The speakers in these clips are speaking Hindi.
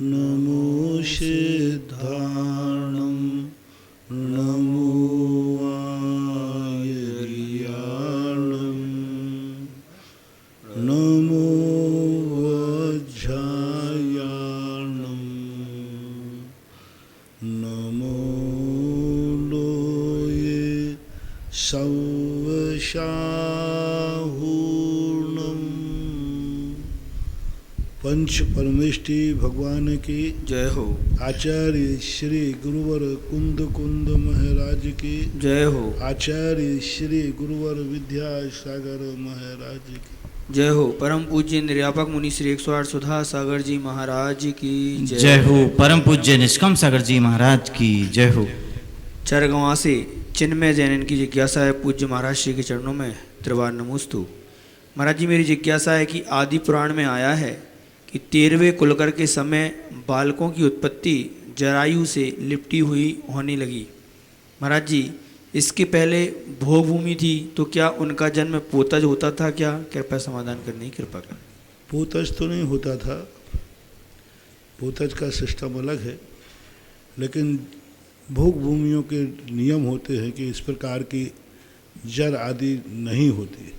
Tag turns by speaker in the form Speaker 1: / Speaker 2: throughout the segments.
Speaker 1: नमो सिद्धाणं नमो आयर्याणं नमो वज्रायाणं नमो लोये सवशाहूर्णम्। पंच परमेष्टि भगवान की
Speaker 2: जय हो।
Speaker 1: आचार्य श्री गुरुवर कुंद कुंद महाराज की
Speaker 2: जय हो।
Speaker 1: आचार्य श्री गुरुवर विद्यासागर महाराज की
Speaker 2: जय हो। परम पूज्य निर्यापक मुनि श्री 108 सुधा सागर जी महाराज की
Speaker 3: जय हो। परम पूज्य निष्कम सागर जी महाराज की जय हो।
Speaker 2: चरगवां से चिन्मय जैन की जिज्ञासा है, पूज्य महाराज श्री के चरणों में त्रिवार नमोस्तु। महाराज जी, मेरी जिज्ञासा है कि आदि पुराण में आया है कि 13वें कुलकर के समय बालकों की उत्पत्ति जरायु से लिपटी हुई होने लगी। महाराज जी, इसके पहले भोग भूमि थी, तो क्या उनका जन्म पोतज होता था क्या? कृपया समाधान करने की कृपा करें।
Speaker 1: पोतज तो नहीं होता था, पोतज का सिस्टम अलग है, लेकिन भोग भूमियों के नियम होते हैं कि इस प्रकार की जर आदि नहीं होती।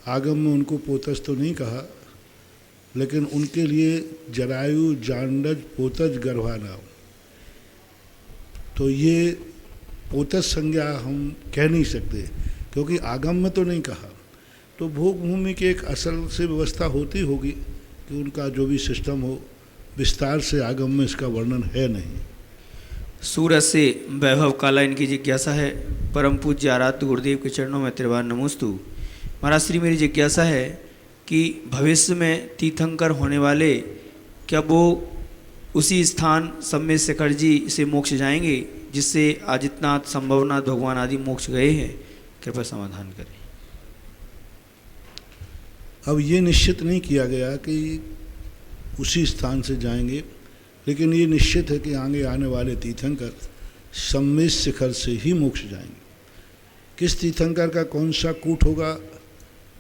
Speaker 1: आगम में उनको पोतज तो नहीं कहा, लेकिन उनके लिए जरायु जांडज पोतज गर्भानाम, तो ये पोतज संज्ञा हम कह नहीं सकते, क्योंकि आगम में तो नहीं कहा। तो भोग भूमि की एक असल से व्यवस्था होती होगी कि उनका जो भी सिस्टम हो, विस्तार से आगम में इसका वर्णन है नहीं।
Speaker 2: सूरत से वैभव काला इनकी जिज्ञासा है, परम पूज्य आराध्य गुरुदेव के चरणों में त्रिवार नमोस्तु। महाराज श्री, मेरी जिज्ञासा है कि भविष्य में तीर्थंकर होने वाले क्या वो उसी स्थान सम्मेद शिखर जी से मोक्ष जाएंगे जिससे आदित्यनाथ, संभवनाथ, भगवान आदि मोक्ष गए हैं? कृपया समाधान करें।
Speaker 1: अब ये निश्चित नहीं किया गया कि उसी स्थान से जाएंगे, लेकिन ये निश्चित है कि आगे आने वाले तीर्थंकर सम्मेद शिखर से ही मोक्ष जाएंगे। किस तीर्थंकर का कौन सा कूट होगा,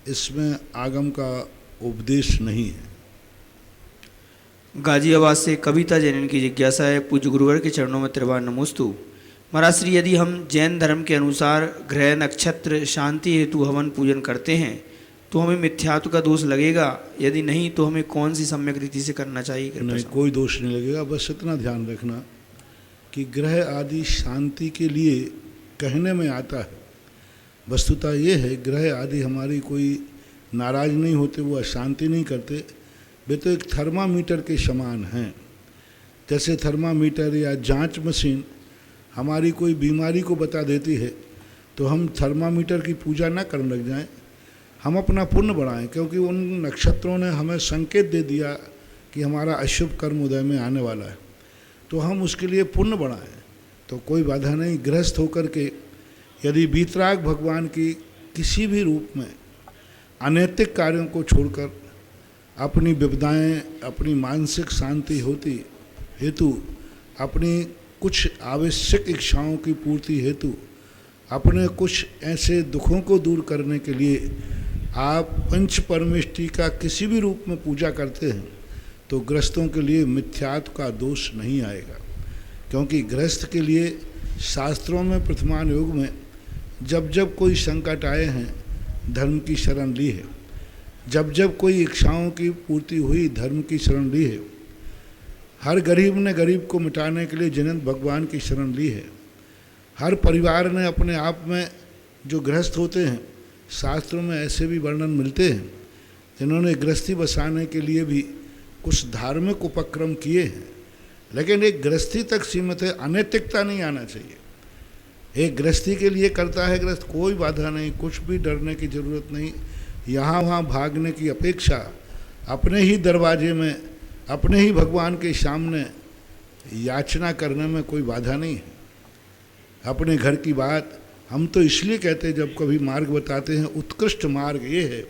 Speaker 1: इसमें आगम का उपदेश नहीं है।
Speaker 2: गाजियाबाद से कविता जैन की जिज्ञासा है, पूज्य गुरुवर के चरणों में त्रिवार नमोस्तु। महाराज श्री, यदि हम जैन धर्म के अनुसार ग्रह नक्षत्र शांति हेतु हवन पूजन करते हैं तो हमें मिथ्यात्व का दोष लगेगा? यदि नहीं तो हमें कौन सी सम्यक रीति से करना चाहिए?
Speaker 1: नहीं, कोई दोष नहीं लगेगा। बस इतना ध्यान रखना कि ग्रह आदि शांति के लिए कहने में आता है, वस्तुतः ये है ग्रह आदि हमारी कोई नाराज नहीं होते, वो अशांति नहीं करते, वे तो एक थर्मामीटर के समान हैं। जैसे थर्मामीटर या जांच मशीन हमारी कोई बीमारी को बता देती है, तो हम थर्मामीटर की पूजा ना करने लग जाएं, हम अपना पुण्य बढ़ाएं, क्योंकि उन नक्षत्रों ने हमें संकेत दे दिया कि हमारा अशुभ कर्म उदय में आने वाला है, तो हम उसके लिए पुण्य बढ़ाएं। तो कोई बाधा नहीं। गृहस्थ होकर के यदि वीतराग भगवान की किसी भी रूप में अनैतिक कार्यों को छोड़कर अपनी विपदाएं, अपनी मानसिक शांति होती हेतु, अपनी कुछ आवश्यक इच्छाओं की पूर्ति हेतु, अपने कुछ ऐसे दुखों को दूर करने के लिए आप पंच परमेष्टि का किसी भी रूप में पूजा करते हैं, तो गृहस्थों के लिए मिथ्यात्व का दोष नहीं आएगा। क्योंकि गृहस्थ के लिए शास्त्रों में प्रथमान युग में जब जब कोई संकट आए हैं, धर्म की शरण ली है। जब जब कोई इच्छाओं की पूर्ति हुई, धर्म की शरण ली है। हर गरीब ने गरीब को मिटाने के लिए जिनंत भगवान की शरण ली है। हर परिवार ने अपने आप में जो गृहस्थ होते हैं, शास्त्रों में ऐसे भी वर्णन मिलते हैं जिन्होंने गृहस्थी बसाने के लिए भी कुछ धार्मिक उपक्रम किए हैं, लेकिन एक गृहस्थी तक सीमित है, अनैतिकता नहीं आना चाहिए। एक गृहस्थी के लिए करता है गृहस्थ, कोई बाधा नहीं, कुछ भी डरने की जरूरत नहीं। यहाँ वहाँ भागने की अपेक्षा अपने ही दरवाजे में, अपने ही भगवान के सामने याचना करने में कोई बाधा नहीं है। अपने घर की बात हम तो इसलिए कहते हैं, जब कभी मार्ग बताते हैं, उत्कृष्ट मार्ग ये है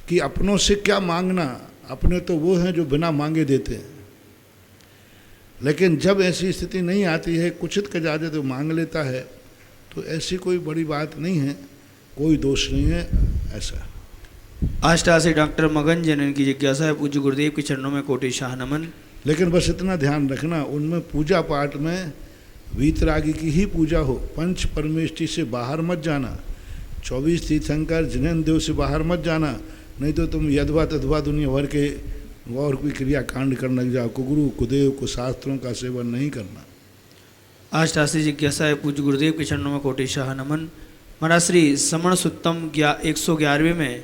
Speaker 1: कि अपनों से क्या मांगना, अपने तो वो हैं जो बिना मांगे देते हैं। लेकिन जब ऐसी स्थिति नहीं आती है, कुचित का ज़्यादा तो मांग लेता है, तो ऐसी कोई बड़ी बात नहीं है, कोई दोष नहीं है ऐसा।
Speaker 2: आष्टा से डॉक्टर मगन जनन की जिज्ञासा है, पूज्य गुरुदेव के चरणों में कोटि शाह नमन।
Speaker 1: लेकिन बस इतना ध्यान रखना, उनमें पूजा पाठ में वीतरागी की ही पूजा हो, पंच परमेष्टि से बाहर मत जाना, 24 तीर्थंकर जिनेन्द्र देव से बाहर मत जाना, नहीं तो तुम यदवा तदवा दुनिया भर के और कोई क्रिया कांड करने लग जाओ। कुगुरु कुदेव को शास्त्रों का सेवन नहीं करना।
Speaker 2: आज शास्त्री जिज्ञासा है पूज्य गुरुदेव के चरणों में कोटि शाह नमन। महाराज श्री समण सुत्तम 111वें में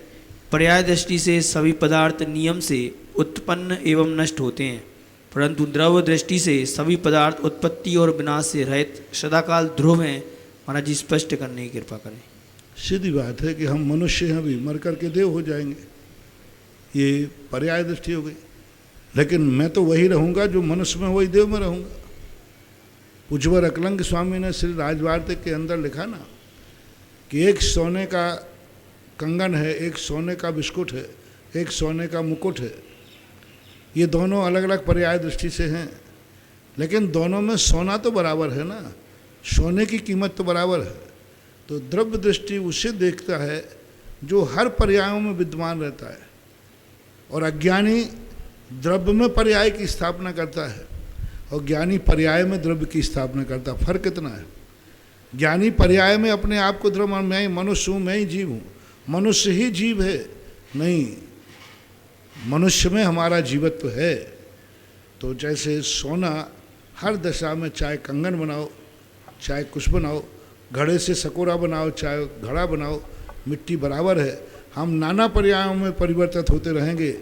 Speaker 2: पर्याय दृष्टि से सभी पदार्थ नियम से उत्पन्न एवं नष्ट होते हैं, परंतु द्रव्य दृष्टि से सभी पदार्थ उत्पत्ति और विनाश से रहित सदाकाल ध्रुव हैं। महाराज जी स्पष्ट करने की कृपा करें।
Speaker 1: सीधी बात है कि हम मनुष्य हैं, अभी मर करके देव हो जाएंगे, ये पर्याय दृष्टि हो गई। लेकिन मैं तो वही रहूँगा जो मनुष्य में, वही देव में रहूँगा। पूज्यवर अकलंग स्वामी ने श्री राजवार्तिक के अंदर लिखा ना कि एक सोने का कंगन है, एक सोने का बिस्कुट है, एक सोने का मुकुट है। ये दोनों अलग अलग पर्याय दृष्टि से हैं, लेकिन दोनों में सोना तो बराबर है ना, सोने की कीमत तो बराबर है। तो द्रव्य दृष्टि उसे देखता है जो हर पर्यायों में विद्यमान रहता है, और अज्ञानी द्रव्य में पर्याय की स्थापना करता है और ज्ञानी पर्याय में द्रव्य की स्थापना करता है। फर्क कितना है? ज्ञानी पर्याय में अपने आप को द्रव्य, मैं ही मनुष्य हूँ, मैं ही जीव हूँ। मनुष्य ही जीव है नहीं, मनुष्य में हमारा जीवत्व है। तो जैसे सोना हर दशा में, चाहे कंगन बनाओ, चाहे कुछ बनाओ, घड़े से सकोरा बनाओ, चाहे घड़ा बनाओ, मिट्टी बराबर है। हम नाना पर्यायों में परिवर्तित होते रहेंगे,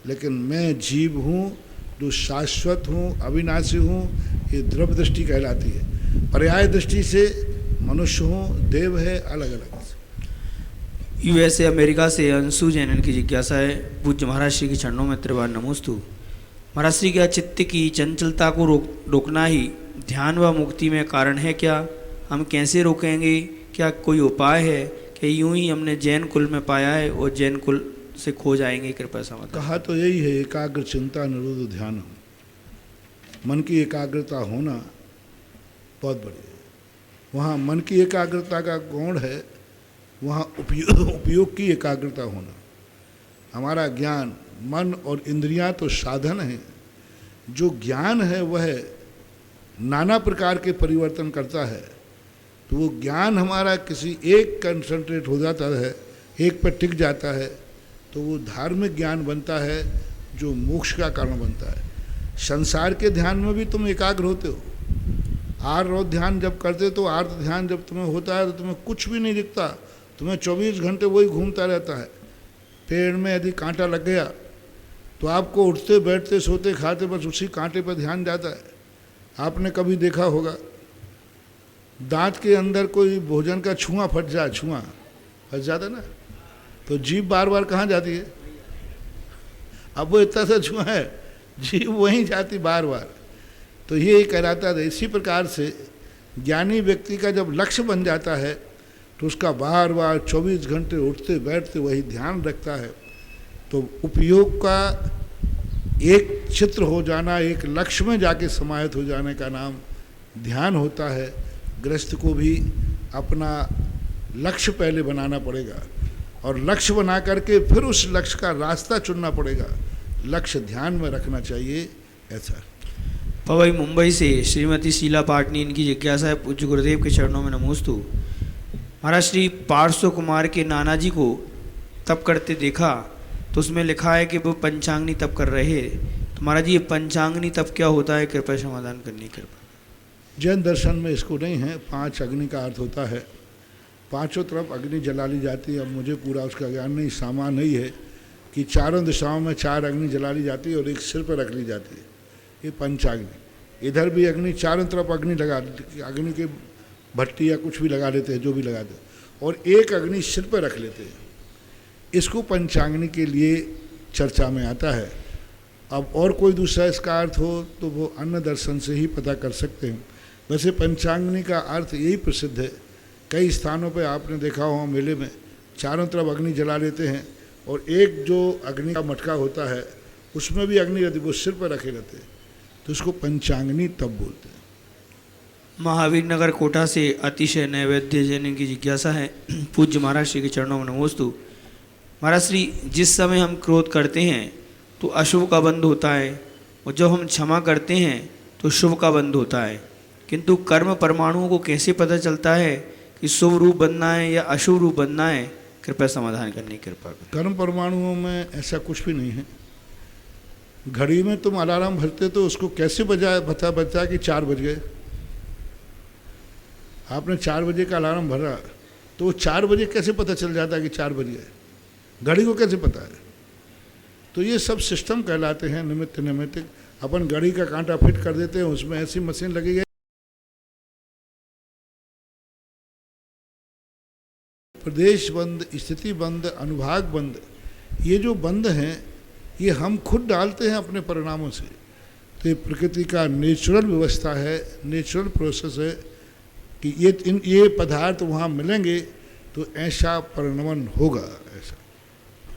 Speaker 1: लेकिन मैं जीव हूँ जो शाश्वत हूँ, अविनाशी हूँ। ये द्रव्य दृष्टि कहलाती है। पर्याय दृष्टि से मनुष्य हूँ, देव है, अलग अलग।
Speaker 2: यूएसए अमेरिका से अंशु जैन की जिज्ञासा है पूज्य महाराज श्री के चरणों में त्रिवार नमोस्तु। महाराज श्री, क्या चित्त की चंचलता को रोकना ही ध्यान व मुक्ति में कारण है क्या? हम कैसे रोकेंगे? क्या कोई उपाय है? कि यूं ही हमने जैन कुल में पाया है और जैन कुल से खो जाएंगे? कृपया समझ।
Speaker 1: कहा तो यही है, एकाग्र चिंता निरोध ध्यान। मन की एकाग्रता होना बहुत बढ़िया है। वहाँ मन की एकाग्रता का गुण है, वहाँ उपयोग की एकाग्रता होना। हमारा ज्ञान, मन और इंद्रियां तो साधन हैं। जो ज्ञान है वह नाना प्रकार के परिवर्तन करता है। तो वो ज्ञान हमारा किसी एक कंसंट्रेट हो जाता है, एक पर टिक जाता है, तो वो धार्मिक ज्ञान बनता है जो मोक्ष का कारण बनता है। संसार के ध्यान में भी तुम एकाग्र होते हो। आर्त ध्यान जब करते तो आर्त ध्यान जब तुम्हें होता है तो तुम्हें कुछ भी नहीं दिखता, तुम्हें 24 घंटे वही घूमता रहता है। पेड़ में यदि कांटा लग गया तो आपको उठते बैठते सोते खाते बस उसी कांटे पर ध्यान जाता है। आपने कभी देखा होगा दांत के अंदर कोई भोजन का छुआ फट जाए, छुआ फंस जाता ना, तो जीभ बार बार कहाँ जाती है? अब वो इतना सा छुआ है, जीभ वहीं जाती बार बार। तो ये कहलाता है। इसी प्रकार से ज्ञानी व्यक्ति का जब लक्ष्य बन जाता है तो उसका बार बार 24 घंटे उठते बैठते वही ध्यान रखता है। तो उपयोग का एक चित्र हो जाना, एक लक्ष्य में जाके समाहित हो जाने का नाम ध्यान होता है। गृहस्थ को भी अपना लक्ष्य पहले बनाना पड़ेगा और लक्ष्य बना करके फिर उस लक्ष्य का रास्ता चुनना पड़ेगा। लक्ष्य ध्यान में रखना चाहिए, ऐसा।
Speaker 2: पवई मुंबई से श्रीमती शीला पाटनी, इनकी जिज्ञासा है पूज्य गुरुदेव के चरणों में नमोस्तु। महाराज श्री, पार्श्व कुमार के नाना जी को तप करते देखा तो उसमें लिखा है कि वो पंचांगनी तप कर रहे हैं। तो महाराज जी, ये पंचांगनी तप क्या होता है? कृपया समाधान करने की कृपा।
Speaker 1: जैन दर्शन में इसको नहीं है। 5 अग्नि का अर्थ होता है, पांचों तरफ अग्नि जला ली जाती है। अब मुझे पूरा उसका ज्ञान नहीं, सामान नहीं है कि चारों दिशाओं में 4 अग्नि जला ली जाती है और एक सिर पर रख ली जाती है। ये पंचाग्नि। इधर भी अग्नि, चारों तरफ अग्नि लगा, अग्नि के भट्टी या कुछ भी लगा लेते हैं, जो भी लगाते हैं, और एक अग्नि सिर पर रख लेते हैं। इसको पंचाग्नि के लिए चर्चा में आता है। अब और कोई दूसरा इसका अर्थ हो तो वो अन्य दर्शन से ही पता कर सकते हैं। वैसे पंचाग्नि का अर्थ यही प्रसिद्ध है। कई स्थानों पर आपने देखा हो मेले में चारों तरफ अग्नि जला लेते हैं और एक जो अग्नि का मटका होता है उसमें भी अग्नि यदि वो सिर पर रखे रहते हैं तो उसको पंचाग्नि तब बोलते हैं।
Speaker 2: महावीर नगर कोटा से अतिशय नैवेद्य जैन की जिज्ञासा है पूज्य महाराज श्री के चरणों में नमोस्तु। महाराज श्री, जिस समय हम क्रोध करते हैं तो अशुभ का बंध होता है, और जब हम क्षमा करते हैं तो शुभ का बंध होता है, किंतु कर्म परमाणुओं को कैसे पता चलता है कि शुभ रूप बनना है या अशुभ रूप बनना है? कृपया समाधान करने की कृपा करें।
Speaker 1: कर्म परमाणुओं में ऐसा कुछ भी नहीं है। घड़ी में तुम अलार्म भरते तो उसको कैसे बता कि 4 बज गए? आपने 4 बजे का अलार्म भरा तो 4 बजे कैसे पता चल जाता है कि 4 बज गए? घड़ी को कैसे पता है? तो ये सब सिस्टम कहलाते हैं निमित्त नैमित्तिक। अपन घड़ी का कांटा फिट कर देते हैं, उसमें ऐसी मशीन लगी है। प्रदेश बंद, स्थिति बंद, अनुभाग बंद, ये जो बंद हैं ये हम खुद डालते हैं अपने परिणामों से। तो ये प्रकृति का नेचुरल व्यवस्था है, नेचुरल प्रोसेस है कि ये पदार्थ वहाँ मिलेंगे तो ऐसा परिणमन होगा। ऐसा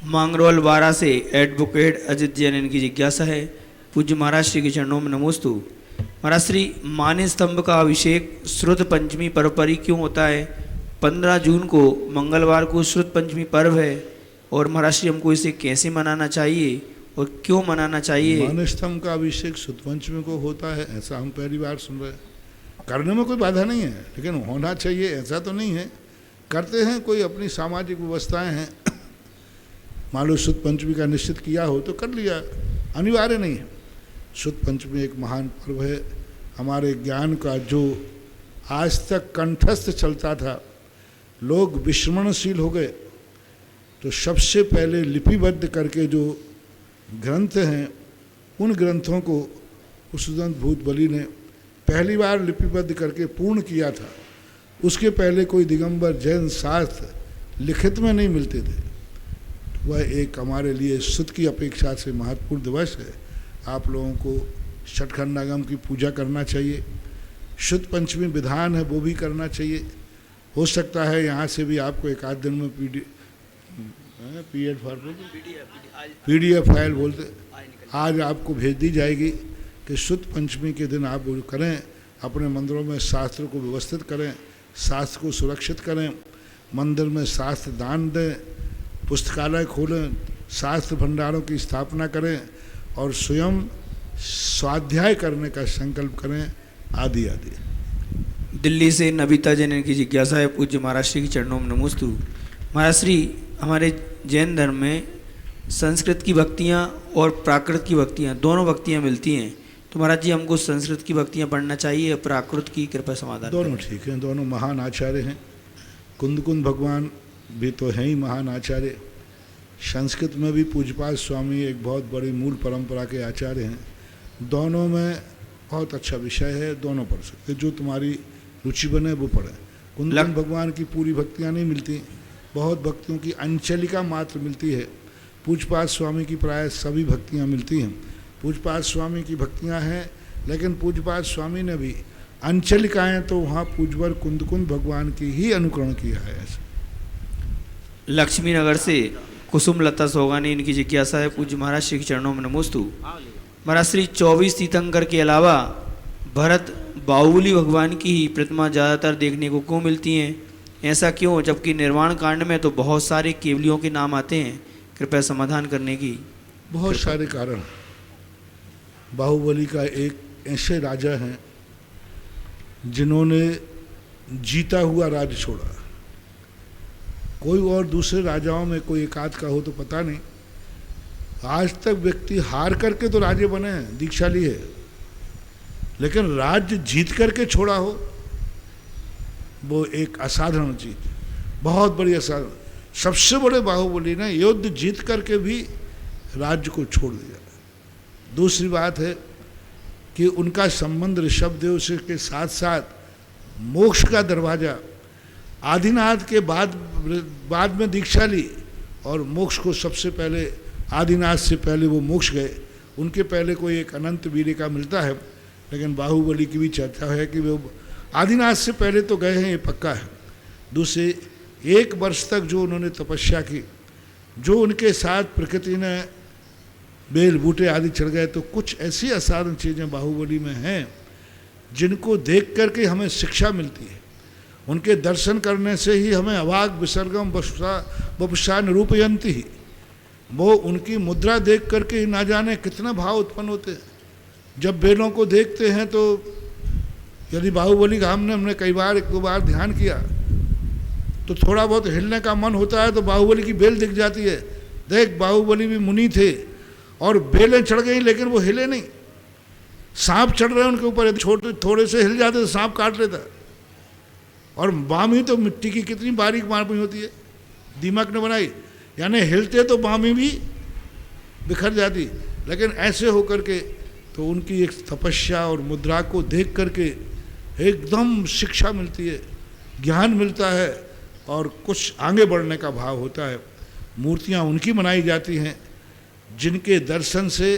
Speaker 2: मांगरोल 12 से एडवोकेट अजित जैन इनकी जिज्ञासा है। पूज्य महाराज श्री के चरणों में नमोस्तु। महाराज श्री, मान्य स्तंभ का अभिषेक श्रुत पंचमी पर्व पर ही क्यों होता है? 15 जून को मंगलवार को श्रुत पंचमी पर्व है और महाराज श्री हमको इसे कैसे मनाना चाहिए और क्यों मनाना चाहिए?
Speaker 1: मान्य स्तंभ का अभिषेक श्रुत पंचमी को होता है, ऐसा हम पहली बार सुन रहे हैं। करने में कोई बाधा नहीं है, लेकिन होना चाहिए ऐसा तो नहीं है। करते हैं, कोई अपनी सामाजिक व्यवस्थाएं हैं, मान लो शुद्ध पंचमी का निश्चित किया हो तो कर लिया, अनिवार्य नहीं है। शुद्ध पंचमी एक महान पर्व है। हमारे ज्ञान का जो आज तक कंठस्थ चलता था, लोग विस्मरणशील हो गए, तो सबसे पहले लिपिबद्ध करके जो ग्रंथ हैं उन ग्रंथों को उसूदंत भूत बलि ने पहली बार लिपिबद्ध करके पूर्ण किया था। उसके पहले कोई दिगंबर जैन शास्त्र लिखित में नहीं मिलते थे। वह एक हमारे लिए शुद्ध की अपेक्षा से महत्वपूर्ण दिवस है। आप लोगों को षटखंडागम की पूजा करना चाहिए। शुद्ध पंचमी विधान है वो भी करना चाहिए। हो सकता है यहाँ से भी आपको एक आध दिन में PDF फाइल बोलते आज आपको भेज दी जाएगी कि शुद्ध पंचमी के दिन आप वो करें, अपने मंदिरों में शास्त्र को व्यवस्थित करें, शास्त्र को सुरक्षित करें, मंदिर में शास्त्र दान दें, पुस्तकालय खोलें, शास्त्र भंडारों की स्थापना करें और स्वयं स्वाध्याय करने का संकल्प करें, आदि आदि।
Speaker 2: दिल्ली से नबिता जैन की जिज्ञासा है। पूज्य महाराज श्री के चरणों में नमोस्तु। महाराज श्री, हमारे जैन धर्म में संस्कृत की भक्तियाँ और प्राकृत की भक्तियाँ दोनों भक्तियाँ मिलती हैं, तो महाराज जी हमको संस्कृत की भक्तियाँ पढ़ना चाहिए या प्राकृत की? कृपया समाधान।
Speaker 1: दोनों ठीक हैं, दोनों महान आचार्य हैं। कुंद भगवान भी तो हैं ही महान आचार्य। संस्कृत में भी पूज्यपाद स्वामी एक बहुत बड़ी मूल परंपरा के आचार्य हैं। दोनों में बहुत अच्छा विषय है, दोनों पढ़ सकते, जो तुम्हारी रुचि बने वो पढ़े। कुंद भगवान की पूरी भक्तियाँ नहीं मिलती, बहुत भक्तियों की अंचलिका मात्र मिलती है। पूज्यपाद स्वामी की प्राय सभी भक्तियाँ मिलती हैं। पूज्यपाद स्वामी की भक्तियाँ हैं, लेकिन पूज्यपाद स्वामी ने भी अंचलिकाएँ तो वहाँ पूज्यवर कुंद भगवान की ही अनुकरण किया है। ऐसा
Speaker 2: लक्ष्मी नगर से कुसुम लता सोगानी इनकी जिज्ञासा है। पूज्य महाराज श्री के चरणों में नमोस्तु। महाराज श्री, 24 तीर्थंकर के अलावा भरत बाहुबली भगवान की ही प्रतिमा ज़्यादातर देखने को क्यों मिलती हैं? ऐसा क्यों, जबकि निर्वाण कांड में तो बहुत सारे केवलियों के नाम आते हैं? कृपया समाधान करने की।
Speaker 1: बहुत सारे कारण। बाहुबली का एक ऐसे राजा हैं जिन्होंने जीता हुआ राज्य छोड़ा। कोई और दूसरे राजाओं में कोई एक आध का हो तो पता नहीं। आज तक व्यक्ति हार करके तो राजे बने हैं, दीक्षा ली है, लेकिन राज्य जीत करके छोड़ा हो वो एक असाधारण चीज, बहुत बड़ी असाधारण। सबसे बड़े बाहुबली ने युद्ध जीत करके भी राज्य को छोड़ दिया। दूसरी बात है कि उनका संबंध ऋषभदेव से के साथ साथ मोक्ष का दरवाजा, आदिनाथ के बाद में दीक्षा ली और मोक्ष को सबसे पहले, आदिनाथ से पहले वो मोक्ष गए। उनके पहले कोई एक अनंत वीर्य का मिलता है, लेकिन बाहुबली की भी चर्चा है कि वो आदिनाथ से पहले तो गए हैं, ये पक्का है। दूसरे 1 वर्ष तक जो उन्होंने तपस्या की, जो उनके साथ प्रकृति ने बेल बूटे आदि चढ़ गए, तो कुछ ऐसी असाधारण चीज़ें बाहुबली में हैं जिनको देख करके हमें शिक्षा मिलती है। उनके दर्शन करने से ही हमें अवाग विसर्गम वपुषा निरूपयंती ही, वो उनकी मुद्रा देख करके ही ना जाने कितना भाव उत्पन्न होते हैं। जब बेलों को देखते हैं तो यदि बाहुबली का हमने कई बार 1-2 बार ध्यान किया तो थोड़ा बहुत हिलने का मन होता है तो बाहुबली की बेल दिख जाती है। देख, बाहुबली भी मुनि थे और बेलें चढ़ गई लेकिन वो हिले नहीं। सांप चढ़ रहे हैं उनके ऊपर, छोटे थोड़े से हिल जाते तो सांप काट लेता। और बामी तो मिट्टी की कितनी बारीक बामी होती है, दीमक ने बनाई, यानी हिलते तो बामी भी बिखर जाती। लेकिन ऐसे होकर के तो उनकी एक तपस्या और मुद्रा को देख करके एकदम शिक्षा मिलती है, ज्ञान मिलता है और कुछ आगे बढ़ने का भाव होता है। मूर्तियाँ उनकी बनाई जाती हैं जिनके दर्शन से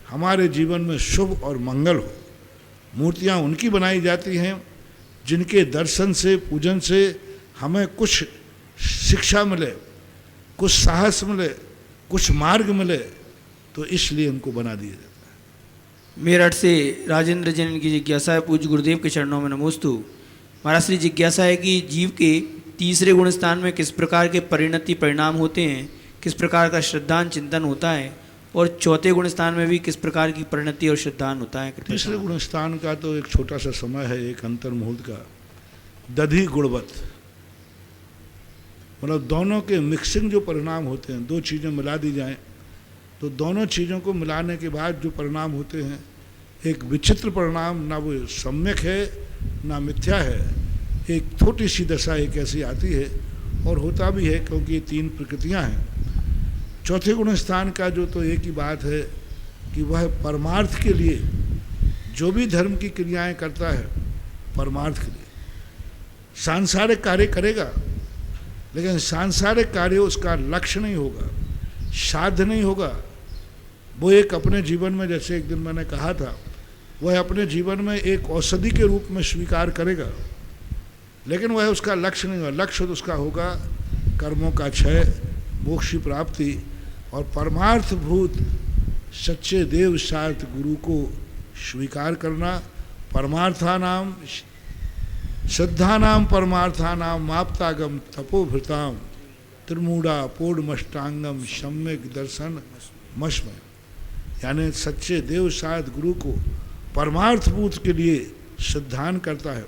Speaker 1: हमारे जीवन में शुभ और मंगल हो। मूर्तियाँ उनकी बनाई जाती हैं जिनके दर्शन से, पूजन से हमें कुछ शिक्षा मिले, कुछ साहस मिले, कुछ मार्ग मिले, तो इसलिए उनको बना दिया जाता है।
Speaker 2: मेरठ से राजेंद्र जैन की जिज्ञासा है, पूज्य गुरुदेव के चरणों में नमोस्तु। महाराज श्री जिज्ञासा है कि जीव के तीसरे गुण स्थान में किस प्रकार के परिणति परिणाम होते हैं, किस प्रकार का श्रद्धान चिंतन होता है, और चौथे गुण स्थान में भी किस प्रकार की परिणति और श्रद्धान होता है।
Speaker 1: तीसरे गुण स्थान का तो एक छोटा सा समय है, एक अंतर मुहूर्त का, दधि गुणवत, मतलब दोनों के मिक्सिंग जो परिणाम होते हैं, दो चीज़ें मिला दी जाएं तो दोनों चीज़ों को मिलाने के बाद जो परिणाम होते हैं, एक विचित्र परिणाम, ना वो सम्यक है ना मिथ्या है। एक छोटी सी दशा एक ऐसी आती है और होता भी है, क्योंकि ये 3 प्रकृतियां हैं। चौथे गुण स्थान का जो तो एक ही बात है कि वह परमार्थ के लिए जो भी धर्म की क्रियाएं करता है, परमार्थ के लिए सांसारिक कार्य करेगा, लेकिन सांसारिक कार्य उसका लक्ष्य नहीं होगा, साध्य नहीं होगा। वो एक अपने जीवन में, जैसे एक दिन मैंने कहा था, वह अपने जीवन में एक औषधि के रूप में स्वीकार करेगा, लेकिन वह उसका लक्ष्य नहीं होगा। लक्ष्य तो उसका होगा कर्मों का क्षय, मोक्ष की प्राप्ति और परमार्थभूत सच्चे देव सार्थ गुरु को स्वीकार करना। परमार्थानाम श्रद्धानाम परमार्थानाम माप्तागम तपोभृताम त्रिमूढ़ा पूर्णमष्टांगम सम्यक दर्शन मस्मय, यानी सच्चे देव सार्थ गुरु को परमार्थभूत के लिए श्रद्धान करता है।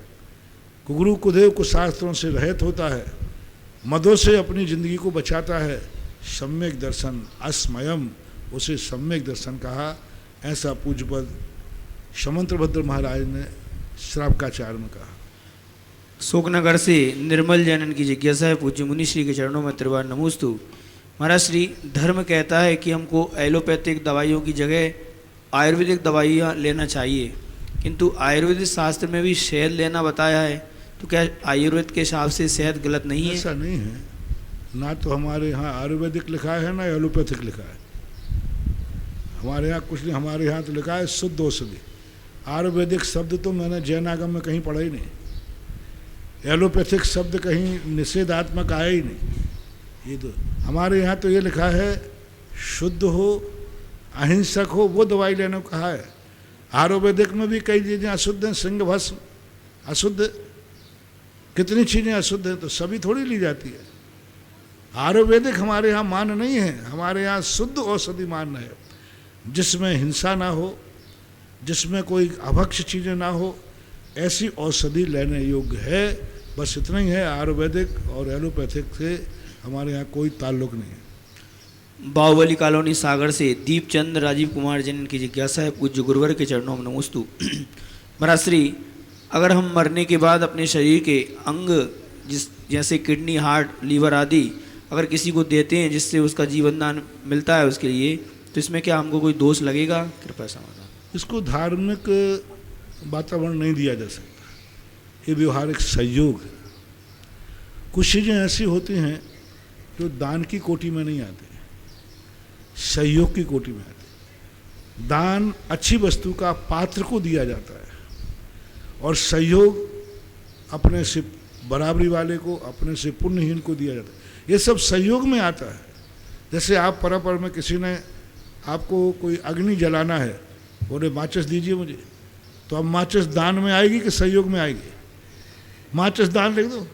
Speaker 1: गुरु कुदेव को शास्त्रों से रहित होता है, मदों से अपनी जिंदगी को बचाता है। सम्यक दर्शन अस्मयम, उसे सम्यक दर्शन कहा। ऐसा पूज्यपद शमंत्रभद्र महाराज ने श्रावकाचार्य में कहा।
Speaker 2: शोकनगर से निर्मल जैनन की जिज्ञासा है, पूज्य मुनि श्री के चरणों में त्रिवार नमोस्तु। महाराज श्री, धर्म कहता है कि हमको एलोपैथिक दवाइयों की जगह आयुर्वेदिक दवाइयाँ लेना चाहिए, किंतु आयुर्वेदिक शास्त्र में भी शहद लेना बताया है, तो क्या आयुर्वेद के हिसाब से शहद गलत नहीं है?
Speaker 1: ऐसा नहीं है, ना तो हमारे यहाँ आयुर्वेदिक लिखा है ना एलोपैथिक लिखा है। हमारे यहाँ कुछ नहीं, हमारे यहाँ तो लिखा है शुद्ध औषधि। आयुर्वेदिक शब्द तो मैंने जैन आगम में कहीं पढ़ा ही नहीं, एलोपैथिक शब्द कहीं निषेधात्मक आया ही नहीं। ये तो हमारे यहाँ तो ये लिखा है शुद्ध हो, अहिंसक हो, वो दवाई लेने को कहा है। आयुर्वेदिक में भी कई चीज़ें अशुद्ध हैं, सिंह भस्म अशुद्ध, कितनी चीज़ें अशुद्ध हैं, तो सभी थोड़ी ली जाती है। आयुर्वेदिक हमारे यहाँ मान नहीं है, हमारे यहाँ शुद्ध औषधि मान है, जिसमें हिंसा ना हो, जिसमें कोई अभक्ष चीज़ें ना हो, ऐसी औषधि लेने योग्य है। बस इतना ही है, आयुर्वेदिक और एलोपैथिक से हमारे यहाँ कोई ताल्लुक नहीं है।
Speaker 2: बाहुबली कॉलोनी सागर से दीपचंद राजीव कुमार जैन की जिज्ञासा है, पूज्य गुरुवर के चरणों में नमोस्तु। महाराज श्री, अगर हम मरने के बाद अपने शरीर के अंग जैसे किडनी, हार्ट, लीवर आदि अगर किसी को देते हैं जिससे उसका जीवन दान मिलता है उसके लिए, तो इसमें क्या हमको कोई दोष लगेगा? कृपया समाधान।
Speaker 1: इसको धार्मिक वातावरण नहीं दिया जा सकता, ये व्यवहारिक सहयोग है। कुछ चीज़ें ऐसी होती हैं जो दान की कोटि में नहीं आती, सहयोग की कोटि में आती। दान अच्छी वस्तु का पात्र को दिया जाता है और सहयोग अपने से बराबरी वाले को, अपने से पुण्यहीन को दिया जाता है। ये सब सहयोग में आता है। जैसे आप परपर में किसी ने आपको कोई अग्नि जलाना है, बोले माचिस दीजिए मुझे, तो अब माचिस दान में आएगी कि सहयोग में आएगी? माचिस दान लिख दो।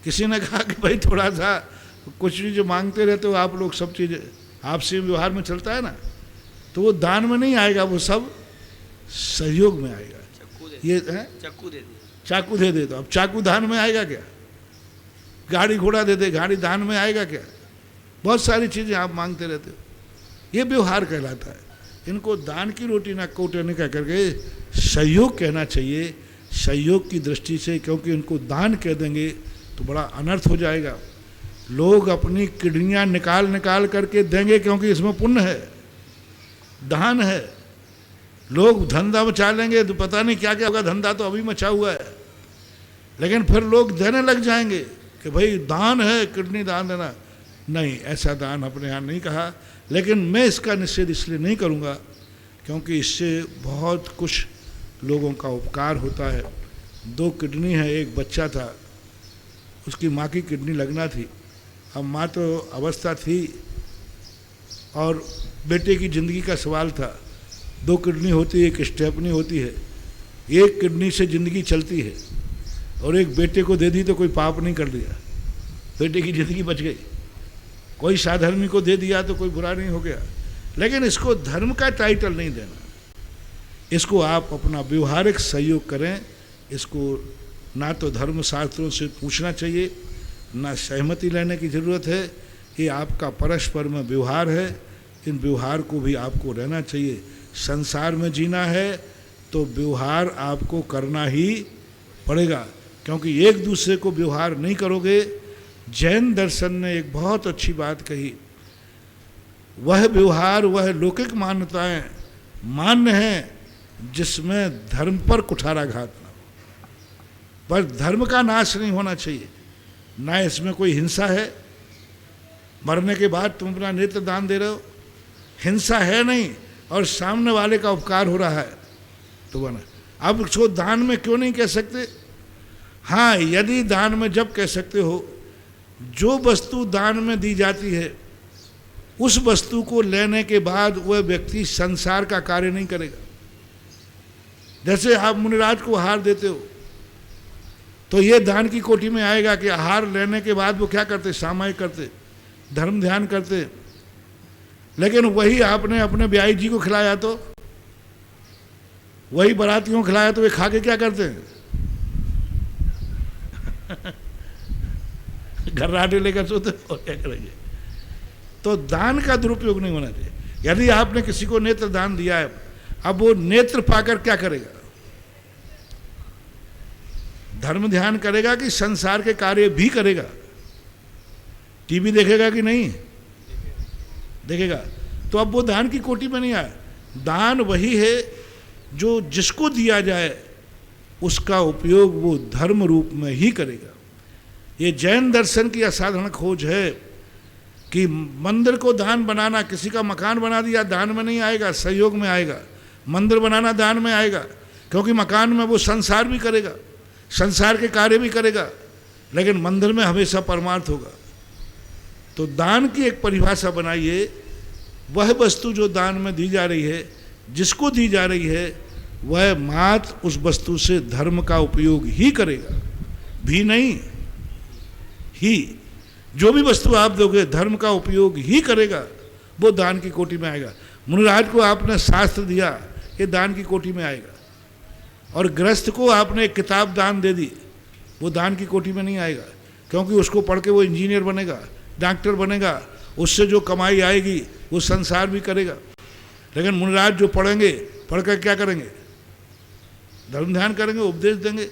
Speaker 1: किसी ने कहा कि भाई थोड़ा सा कुछ भी जो मांगते रहते हो आप लोग, सब चीज़ें आपसे व्यवहार में चलता है ना, तो वो दान में नहीं आएगा, वो सब सहयोग में आएगा। ये है
Speaker 2: चाकू दे दे,
Speaker 1: चाकू दे दे, तो अब चाकू दान में आएगा क्या? गाड़ी घोड़ा दे दे, गाड़ी दान में आएगा क्या? बहुत सारी चीज़ें आप मांगते रहते हो, ये व्यवहार कहलाता है। इनको दान की रोटी ना कोटे नहीं कह करके सहयोग कहना चाहिए, सहयोग की दृष्टि से, क्योंकि इनको दान कह देंगे तो बड़ा अनर्थ हो जाएगा। लोग अपनी किडनियाँ निकाल निकाल करके देंगे क्योंकि इसमें पुण्य है, दान है। लोग धंधा मचा लेंगे तो पता नहीं क्या क्या होगा, धंधा तो अभी मचा हुआ है, लेकिन फिर लोग देने लग जाएंगे कि भाई दान है, किडनी दान देना। नहीं, ऐसा दान अपने यहाँ नहीं कहा, लेकिन मैं इसका निषेध इसलिए नहीं करूँगा क्योंकि इससे बहुत कुछ लोगों का उपकार होता है। 2 किडनी है, एक बच्चा था, उसकी माँ की किडनी लगना थी। अब माँ तो अवस्था थी और बेटे की ज़िंदगी का सवाल था। 2 किडनी होती है, एक स्टेपनी होती है, एक किडनी से ज़िंदगी चलती है, और एक बेटे को दे दी तो कोई पाप नहीं कर दिया, बेटे की ज़िंदगी बच गई। कोई साधर्मी को दे दिया तो कोई बुरा नहीं हो गया। लेकिन इसको धर्म का टाइटल नहीं देना, इसको आप अपना व्यवहारिक सहयोग करें। इसको ना तो धर्म शास्त्रों से पूछना चाहिए, ना सहमति लेने की ज़रूरत है। ये आपका परस्पर में व्यवहार है, इन व्यवहार को भी आपको रहना चाहिए। संसार में जीना है तो व्यवहार आपको करना ही पड़ेगा, क्योंकि एक दूसरे को व्यवहार नहीं करोगे। जैन दर्शन ने एक बहुत अच्छी बात कही, वह व्यवहार, वह लौकिक मान्यताएं मान्य हैं जिसमें धर्म पर कुठाराघात ना हो। पर धर्म का नाश नहीं होना चाहिए, ना इसमें कोई हिंसा है। मरने के बाद तुम अपना नेत्र दान दे रहे हो, हिंसा है नहीं, और सामने वाले का उपकार हो रहा है तो बना। अब उसको दान में क्यों नहीं कह सकते? हाँ, यदि दान में जब कह सकते हो, जो वस्तु दान में दी जाती है उस वस्तु को लेने के बाद वह व्यक्ति संसार का कार्य नहीं करेगा। जैसे आप मुनिराज को आहार देते हो तो ये दान की कोटि में आएगा कि आहार लेने के बाद वो क्या करते? सामायिक करते, धर्म ध्यान करते। लेकिन वही आपने अपने ब्याई जी को खिलाया तो, वही बारातियों को खिलाया तो वे खा के क्या करते हैं? घर्राटे लेकर सोते और क्या करेंगे? तो दान का दुरुपयोग नहीं होना चाहिए। यदि आपने किसी को नेत्र दान दिया है, अब वो नेत्र पाकर क्या करेगा? धर्म ध्यान करेगा कि संसार के कार्य भी करेगा? टीवी देखेगा कि नहीं देखेगा? तो अब वो दान की कोटि में नहीं आया। दान वही है जो जिसको दिया जाए उसका उपयोग वो धर्म रूप में ही करेगा। ये जैन दर्शन की असाधारण खोज है कि मंदिर को दान बनाना, किसी का मकान बना दिया, दान में नहीं आएगा, सहयोग में आएगा। मंदिर बनाना दान में आएगा, क्योंकि मकान में वो संसार भी करेगा, संसार के कार्य भी करेगा, लेकिन मंदिर में हमेशा परमार्थ होगा। तो दान की एक परिभाषा बनाइए, वह वस्तु जो दान में दी जा रही है, जिसको दी जा रही है, वह मात्र उस वस्तु से धर्म का उपयोग ही करेगा, भी नहीं ही। जो भी वस्तु आप दोगे धर्म का उपयोग ही करेगा, वो दान की कोटि में आएगा। मुनिराज को आपने शास्त्र दिया, ये दान की कोटि में आएगा। और गृहस्थ को आपने एक किताब दान दे दी, वो दान की कोटि में नहीं आएगा, क्योंकि उसको पढ़ के वो इंजीनियर बनेगा, डॉक्टर बनेगा, उससे जो कमाई आएगी वो संसार भी करेगा। लेकिन मुनिराज जो पढ़ेंगे, पढ़कर क्या करेंगे? धर्म ध्यान करेंगे, उपदेश देंगे।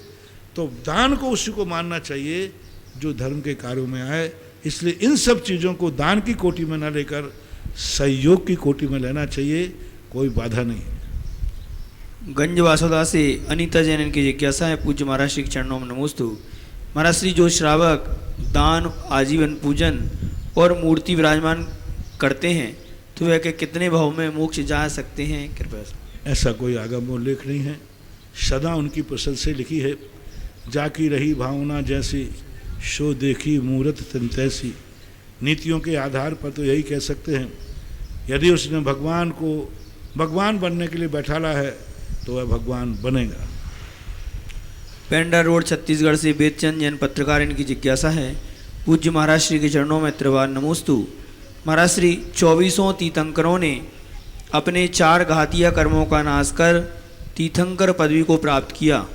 Speaker 1: तो दान को उसी को मानना चाहिए जो धर्म के कार्यों में आए। इसलिए इन सब चीज़ों को दान की कोटि में न लेकर सहयोग की कोटि में लेना चाहिए, कोई बाधा नहीं।
Speaker 2: गंज वासोदा से अनीता जैन की जिज्ञासा है, पूज्य महाराज श्री के चरणों में नमोस्तु। महाराज श्री, जो श्रावक दान, आजीवन पूजन और मूर्ति विराजमान करते हैं तो वह के कितने भाव में मोक्ष जा सकते हैं? कृपया।
Speaker 1: ऐसा कोई आगम उल्लेख नहीं है, सदा उनकी प्रशंसा लिखी है। जाकी रही भावना जैसी, शो देखी मूरत तन तैसी। नीतियों के आधार पर तो यही कह सकते हैं, यदि उसने भगवान को भगवान बनने के लिए बैठाला है तो वह भगवान बनेगा।
Speaker 2: पेंडा रोड छत्तीसगढ़ से बेदचंद जैन पत्रकार, इनकी जिज्ञासा है, पूज्य महाराज श्री के चरणों में त्रिवार नमोस्तु। महाराज श्री, 24 तीर्थंकरों ने अपने 4 घातीय कर्मों का नाश कर तीर्थंकर पदवी को प्राप्त किया।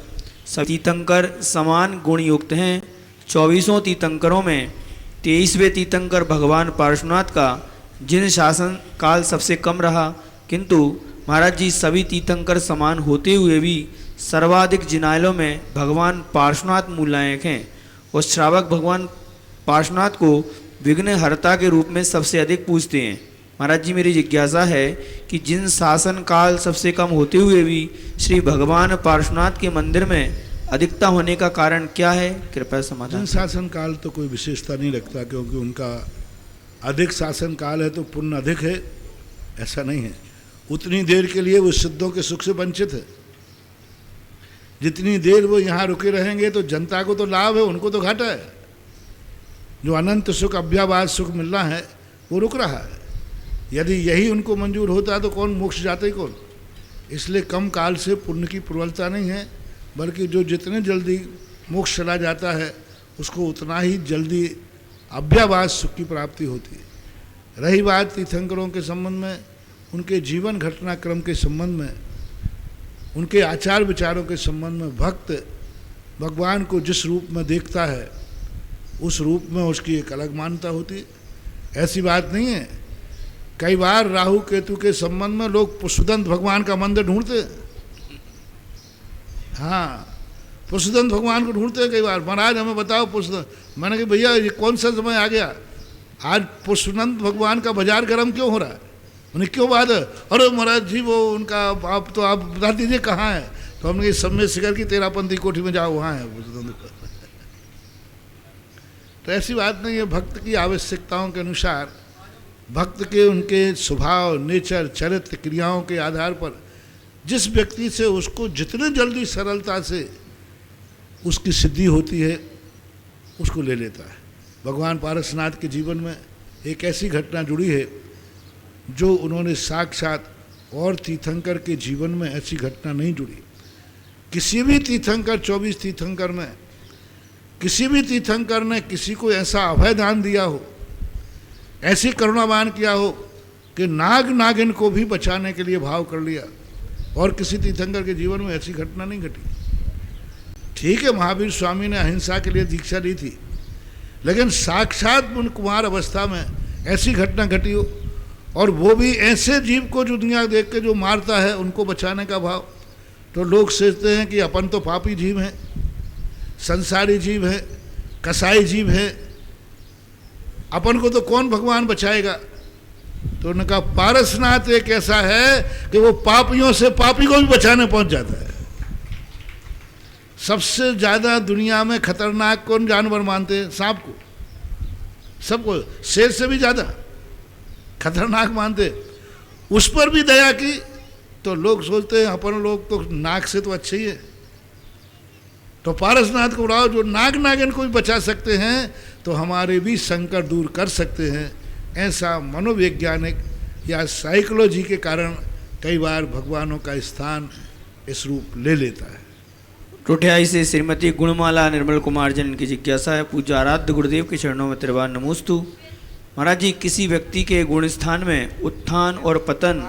Speaker 2: सब तीर्थंकर समान गुण युक्त हैं। 24 तीर्थंकरों में 23वें तीर्थंकर भगवान पार्श्वनाथ का जिन शासन काल सबसे कम रहा, किंतु महाराज जी सभी तीर्थंकर समान होते हुए भी सर्वाधिक जिनायलों में भगवान पार्श्वनाथ मूलनायक हैं और श्रावक भगवान पार्श्वनाथ को विघ्नहर्ता के रूप में सबसे अधिक पूजते हैं। महाराज जी मेरी जिज्ञासा है कि जिन शासन काल सबसे कम होते हुए भी श्री भगवान पार्श्वनाथ के मंदिर में अधिकता होने का कारण क्या है, कृपया समाधान।
Speaker 1: जिन शासन काल तो कोई विशेषता नहीं रखता, क्योंकि उनका अधिक शासन काल है तो पुण्य अधिक है, ऐसा नहीं है। उतनी देर के लिए वो सिद्धों के सुख से वंचित है। जितनी देर वो यहाँ रुके रहेंगे तो जनता को तो लाभ है, उनको तो घाटा है। जो अनंत सुख अभ्यावाद सुख मिलना है वो रुक रहा है। यदि यही उनको मंजूर होता तो कौन मोक्ष जाते कौन। इसलिए कम काल से पुण्य की प्रबलता नहीं है, बल्कि जो जितने जल्दी मोक्ष चला जाता है उसको उतना ही जल्दी अभ्यावाद सुख की प्राप्ति होती है। रही बात तीर्थंकरों के संबंध में, उनके जीवन घटनाक्रम के संबंध में, उनके आचार विचारों के संबंध में, भक्त भगवान को जिस रूप में देखता है उस रूप में उसकी एक अलग मान्यता होती है। ऐसी बात नहीं है। कई बार राहु केतु के संबंध में लोग पुष्पदंत भगवान का मंदिर ढूंढते हैं। हाँ, पुष्पदंत भगवान को ढूंढते हैं कई बार। महाराज हमें बताओ पुष्पदंत। मैंने कहा भैया ये कौन सा समय आ गया, आज पुष्पदंत भगवान का बाजार गर्म क्यों हो रहा है, उन्हें क्यों बात है। अरे महाराज जी वो उनका आप तो आप बता दीजिए कहाँ है। तो हमने समय शिखर की 13पंथी कोठी में जाओ, वहाँ है पुष्पदंत। तो ऐसी बात नहीं है। भक्त की आवश्यकताओं के अनुसार, भक्त के उनके स्वभाव, नेचर, चरित्र, क्रियाओं के आधार पर जिस व्यक्ति से उसको जितने जल्दी सरलता से उसकी सिद्धि होती है उसको ले लेता है। भगवान पारसनाथ के जीवन में एक ऐसी घटना जुड़ी है जो उन्होंने साक्षात, और तीर्थंकर के जीवन में ऐसी घटना नहीं जुड़ी। किसी भी तीर्थंकर, 24 तीर्थंकर में किसी भी तीर्थंकर ने किसी को ऐसा अभय दान दिया हो, ऐसी करुणावान किया हो कि नाग नागिन को भी बचाने के लिए भाव कर लिया, और किसी तीर्थंकर के जीवन में ऐसी घटना नहीं घटी। ठीक है, महावीर स्वामी ने अहिंसा के लिए दीक्षा ली थी, लेकिन साक्षात उन कुमार अवस्था में ऐसी घटना घटी हो, और वो भी ऐसे जीव को जो दुनिया देख के जो मारता है उनको बचाने का भाव। तो लोग सोचते हैं कि अपन तो पापी जीव हैं, संसारी जीव है, कसाई जीव है, अपन को तो कौन भगवान बचाएगा। तो उन्होंने कहा पारसनाथ एक ऐसा है कि वो पापियों से पापी को भी बचाने पहुंच जाता है। सबसे ज्यादा दुनिया में खतरनाक कौन जानवर मानते हैं? सांप को, सबको, शेर से भी ज्यादा खतरनाक मानते। उस पर भी दया की तो लोग सोचते हैं अपन लोग तो नाग से तो अच्छे ही है। तो पारसनाथ को उड़ाओ, जो नाग नागिन को भी बचा सकते हैं तो हमारे भी संकट दूर कर सकते हैं। ऐसा मनोवैज्ञानिक या साइकोलॉजी के कारण कई बार भगवानों का स्थान इस रूप ले लेता है।
Speaker 2: टोठियाई से श्रीमती गुणमाला निर्मल कुमार जन की जिज्ञासा है। पूज्य आराध्य गुरुदेव के चरणों में त्रिवार नमोस्तु। महाराज जी, किसी व्यक्ति के गुण स्थान में उत्थान और पतन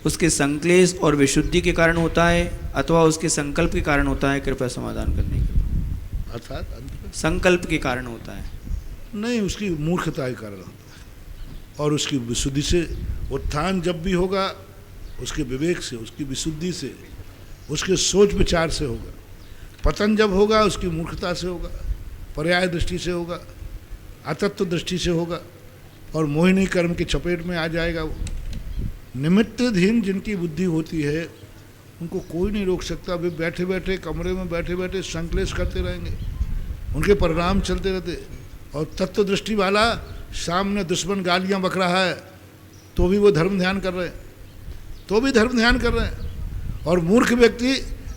Speaker 2: उसके संक्लेश और विशुद्धि के कारण होता है अथवा उसके संकल्प के कारण होता है? कृपया समाधान करने के।
Speaker 1: अर्थात
Speaker 2: संकल्प के कारण होता है?
Speaker 1: नहीं, उसकी मूर्खता के कारण होता है, और उसकी विशुद्धि से। उत्थान जब भी होगा उसके विवेक से, उसकी विशुद्धि से, उसके सोच विचार से होगा। पतन जब होगा उसकी मूर्खता से होगा, पर्याय दृष्टि से होगा, अतत्व दृष्टि से होगा, और मोहिनी कर्म की चपेट में आ जाएगा वो। निमित्तधीन जिनकी बुद्धि होती है उनको कोई नहीं रोक सकता। वे बैठे बैठे कमरे में बैठे बैठे संकलेश करते रहेंगे, उनके परिणाम चलते रहते। और तत्व दृष्टि वाला सामने दुश्मन गालियां बक रहा है तो भी वो धर्म ध्यान कर रहे हैं, तो भी धर्म ध्यान कर रहे हैं। और मूर्ख व्यक्ति,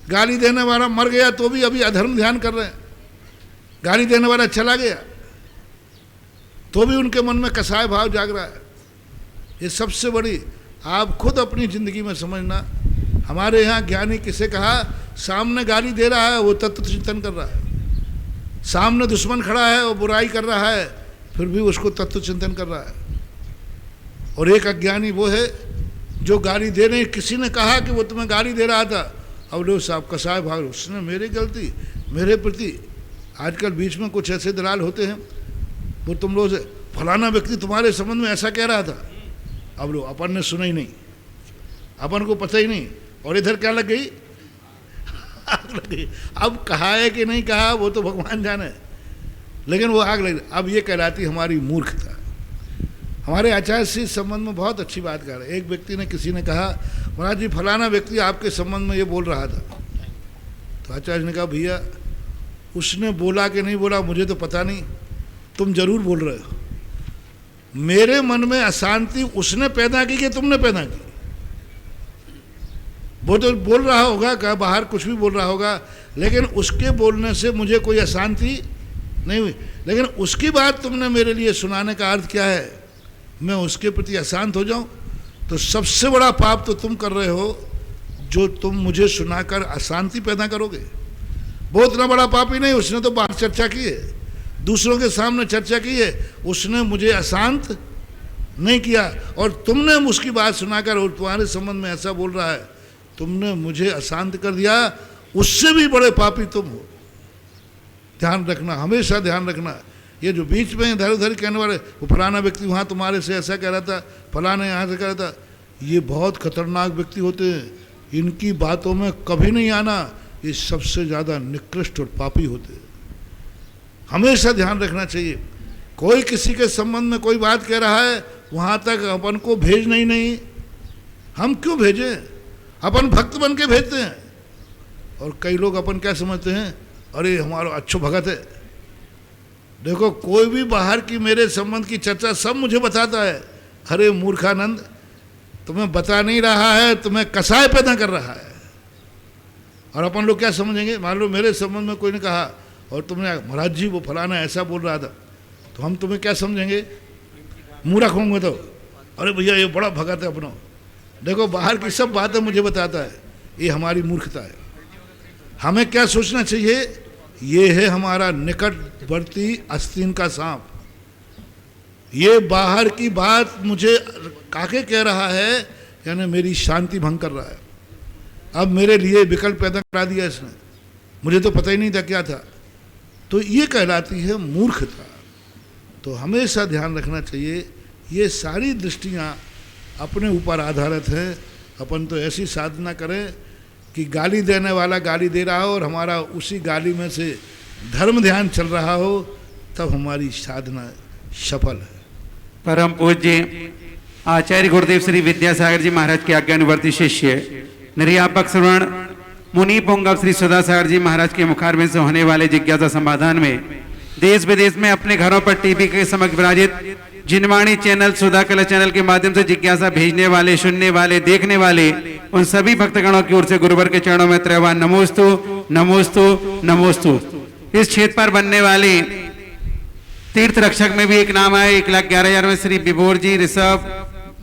Speaker 1: गाली देने वाला मर गया तो भी अभी अधर्म ध्यान कर रहे हैं। गाली देने वाला चला गया तो भी उनके मन में कसाय भाव जाग रहा है। ये सबसे बड़ी, आप खुद अपनी जिंदगी में समझना। हमारे यहाँ ज्ञानी किसे कहा, सामने गाली दे रहा है वो तत्व चिंतन कर रहा है, सामने दुश्मन खड़ा है वो बुराई कर रहा है फिर भी उसको तत्व चिंतन कर रहा है। और एक अज्ञानी वो है जो गाली दे रहे, किसी ने कहा कि वो तुम्हें गाली दे रहा था, अब लो साहब कसाय भाग, उसने मेरी गलती मेरे प्रति। आजकल बीच में कुछ ऐसे दलाल होते हैं, वो तुम लोग से फलाना व्यक्ति तुम्हारे संबंध में ऐसा कह रहा था, अब लो अपन ने सुना ही नहीं, अपन को पता ही नहीं, और इधर क्या लग गई, आग लग गई। अब कहा है कि नहीं कहा वो तो भगवान जाने, लेकिन वो आग लग। अब ये कहलाती हमारी मूर्खता। हमारे आचार्य से इस संबंध में बहुत अच्छी बात कर रहे। एक व्यक्ति ने, किसी ने कहा महाराज जी फलाना व्यक्ति आपके संबंध में ये बोल रहा था, तो आचार्य ने कहा भैया उसने बोला कि नहीं बोला मुझे तो पता नहीं, तुम जरूर बोल रहे हो। मेरे मन में अशांति उसने पैदा की कि तुमने पैदा की? वो तो बोल रहा होगा, क्या बाहर कुछ भी बोल रहा होगा, लेकिन उसके बोलने से मुझे कोई अशांति नहीं हुई। लेकिन उसकी बात तुमने मेरे लिए सुनाने का अर्थ क्या है, मैं उसके प्रति अशांत हो जाऊं? तो सबसे बड़ा पाप तो तुम कर रहे हो, जो तुम मुझे सुनाकर अशांति पैदा करोगे। वो इतना बड़ा पाप ही नहीं, उसने तो बाहर चर्चा की है, दूसरों के सामने चर्चा की है, उसने मुझे अशांत नहीं किया। और तुमने उसकी बात सुनाकर, और तुम्हारे संबंध में ऐसा बोल रहा है, तुमने मुझे अशांत कर दिया, उससे भी बड़े पापी तुम हो। ध्यान रखना, हमेशा ध्यान रखना। ये जो बीच में इधर उधर कहने वाले, वो फलाना व्यक्ति वहाँ तुम्हारे से ऐसा कह रहा था, फलाना यहाँ से कह रहा था, ये बहुत खतरनाक व्यक्ति होते हैं, इनकी बातों में कभी नहीं आना, ये सबसे ज़्यादा निकृष्ट और पापी होते हैं। हमेशा ध्यान रखना चाहिए। कोई किसी के संबंध में कोई बात कह रहा है, वहाँ तक अपन को भेजना ही नहीं। हम क्यों भेजें? अपन भक्त बन के भेजते हैं। और कई लोग अपन क्या समझते हैं, अरे हमारा अच्छो भगत है। देखो कोई भी बाहर की मेरे संबंध की चर्चा सब मुझे बताता है, अरे मूर्खानंद तुम्हें बता नहीं रहा है, तुम्हें कसाय पैदा कर रहा है। और अपन लोग क्या समझेंगे, मान लो मेरे संबंध में कोई ने कहा और तुमने महाराज जी वो फलाना ऐसा बोल रहा था, तो हम तुम्हें क्या समझेंगे, मूर्ख होंगे। तो अरे भैया ये बड़ा भगत है अपना, देखो बाहर की सब बातें मुझे बताता है। ये हमारी मूर्खता है। हमें क्या सोचना चाहिए, ये है हमारा निकटवर्ती आस्तीन का सांप। ये बाहर की बात मुझे काके कह रहा है, यानी मेरी शांति भंग कर रहा है। अब मेरे लिए विकल्प पैदा करा दिया इसने, मुझे तो पता ही नहीं था क्या था। तो ये कहलाती है मूर्खता। तो हमेशा ध्यान रखना चाहिए, ये सारी दृष्टियाँ अपने ऊपर आधारित हैं। अपन तो ऐसी साधना करें कि गाली देने वाला गाली दे रहा हो और हमारा उसी गाली में से धर्म ध्यान चल रहा हो, तब हमारी साधना सफल है।
Speaker 4: परम पूज्य आचार्य गुरुदेव श्री विद्यासागर जी महाराज के आज्ञानुवर्ती शिष्य निर्यापक श्रवण मुनि पोंगव श्री सदासागर जी महाराज के मुखारबिंद से होने वाले जिज्ञासा समाधान में देश विदेश में अपने घरों पर टीवी के समक्ष विराजित जिनवाणी चैनल, सुधा कला चैनल के माध्यम से जिज्ञासा भेजने वाले, सुनने वाले, देखने वाले उन सभी भक्तगणों की ओर से गुरुवर के चरणों में त्रैवान नमोस्तु नमोस्तु नमोस्तु। इस क्षेत्र पर बनने वाले तीर्थ रक्षक में भी एक नाम है, 1,11,000 में श्री विभोर जी ऋषभ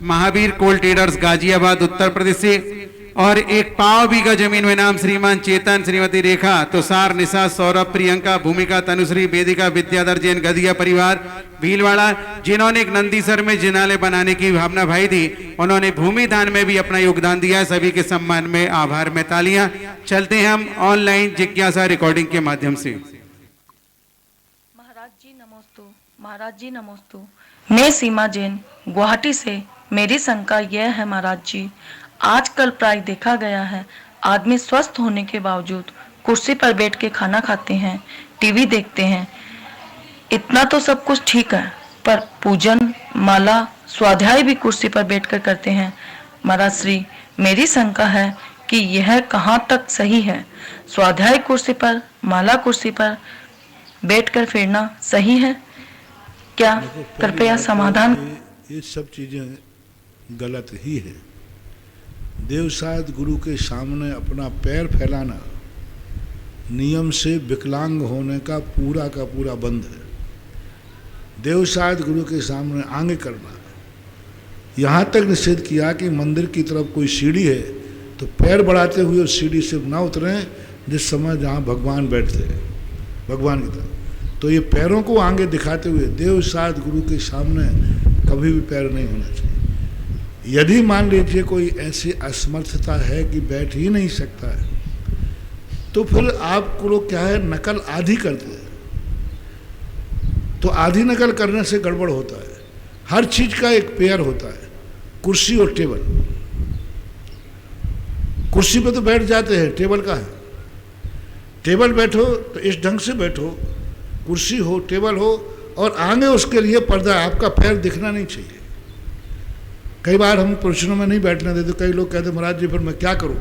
Speaker 4: महावीर कोल ट्रेडर्स गाजियाबाद उत्तर प्रदेश से, और एक पाव बीघा जमीन में नाम श्रीमान चेतन, श्रीमती रेखा, तुषार, निशा, सौरभ, प्रियंका, भूमिका, तनुश्री, वेदिका, विद्याधर जैन गदिया परिवार भीलवाड़ा, जिन्होंने एक नंदीसर में जिनालय बनाने की भावना भाई थी, उन्होंने भूमि दान में भी अपना योगदान दिया है। सभी के सम्मान में आभार में तालियां। चलते हैं हम ऑनलाइन जिज्ञासा रिकॉर्डिंग के माध्यम से।
Speaker 5: महाराज जी नमोस्तु, महाराज जी नमोस्तु। मैं सीमा जैन गुवाहाटी से। मेरी शंका यह है महाराज जी, आजकल प्राय देखा गया है आदमी स्वस्थ होने के बावजूद कुर्सी पर बैठ के खाना खाते हैं, टीवी देखते हैं। इतना तो सब कुछ ठीक है, पर पूजन, माला, स्वाध्याय भी कुर्सी पर बैठकर करते हैं। महाराज श्री, मेरी शंका है कि यह कहाँ तक सही है? स्वाध्याय कुर्सी पर, माला कुर्सी पर बैठकर फिरना सही है क्या? कृपया समाधान।
Speaker 1: ये सब चीज़ें गलत ही है। देवसाद गुरु के सामने अपना पैर फैलाना नियम से विकलांग होने का पूरा बंद है। देवसाद गुरु के सामने आंगे करना, यहाँ तक निषेध किया कि मंदिर की तरफ कोई सीढ़ी है तो पैर बढ़ाते हुए उस सीढ़ी से ना उतरें जिस समय जहाँ भगवान बैठते हैं, भगवान की तरफ। तो ये पैरों को आगे दिखाते हुए देवसाद गुरु के सामने कभी भी पैर नहीं होना चाहिए। यदि मान लीजिए कोई ऐसी असमर्थता है कि बैठ ही नहीं सकता है, तो फिर आपको लोग क्या है, नकल आधी करते हैं। तो आधी नकल करने से गड़बड़ होता है। हर चीज का एक पेयर होता है, कुर्सी और टेबल। कुर्सी पे तो बैठ जाते हैं, टेबल का है। टेबल बैठो तो इस ढंग से बैठो, कुर्सी हो, टेबल हो, और आगे उसके लिए पर्दा, आपका पैर दिखना नहीं चाहिए। कई बार हम पोजिशनों में नहीं बैठने देते, कई लोग कहते महाराज जी फिर मैं क्या करूं?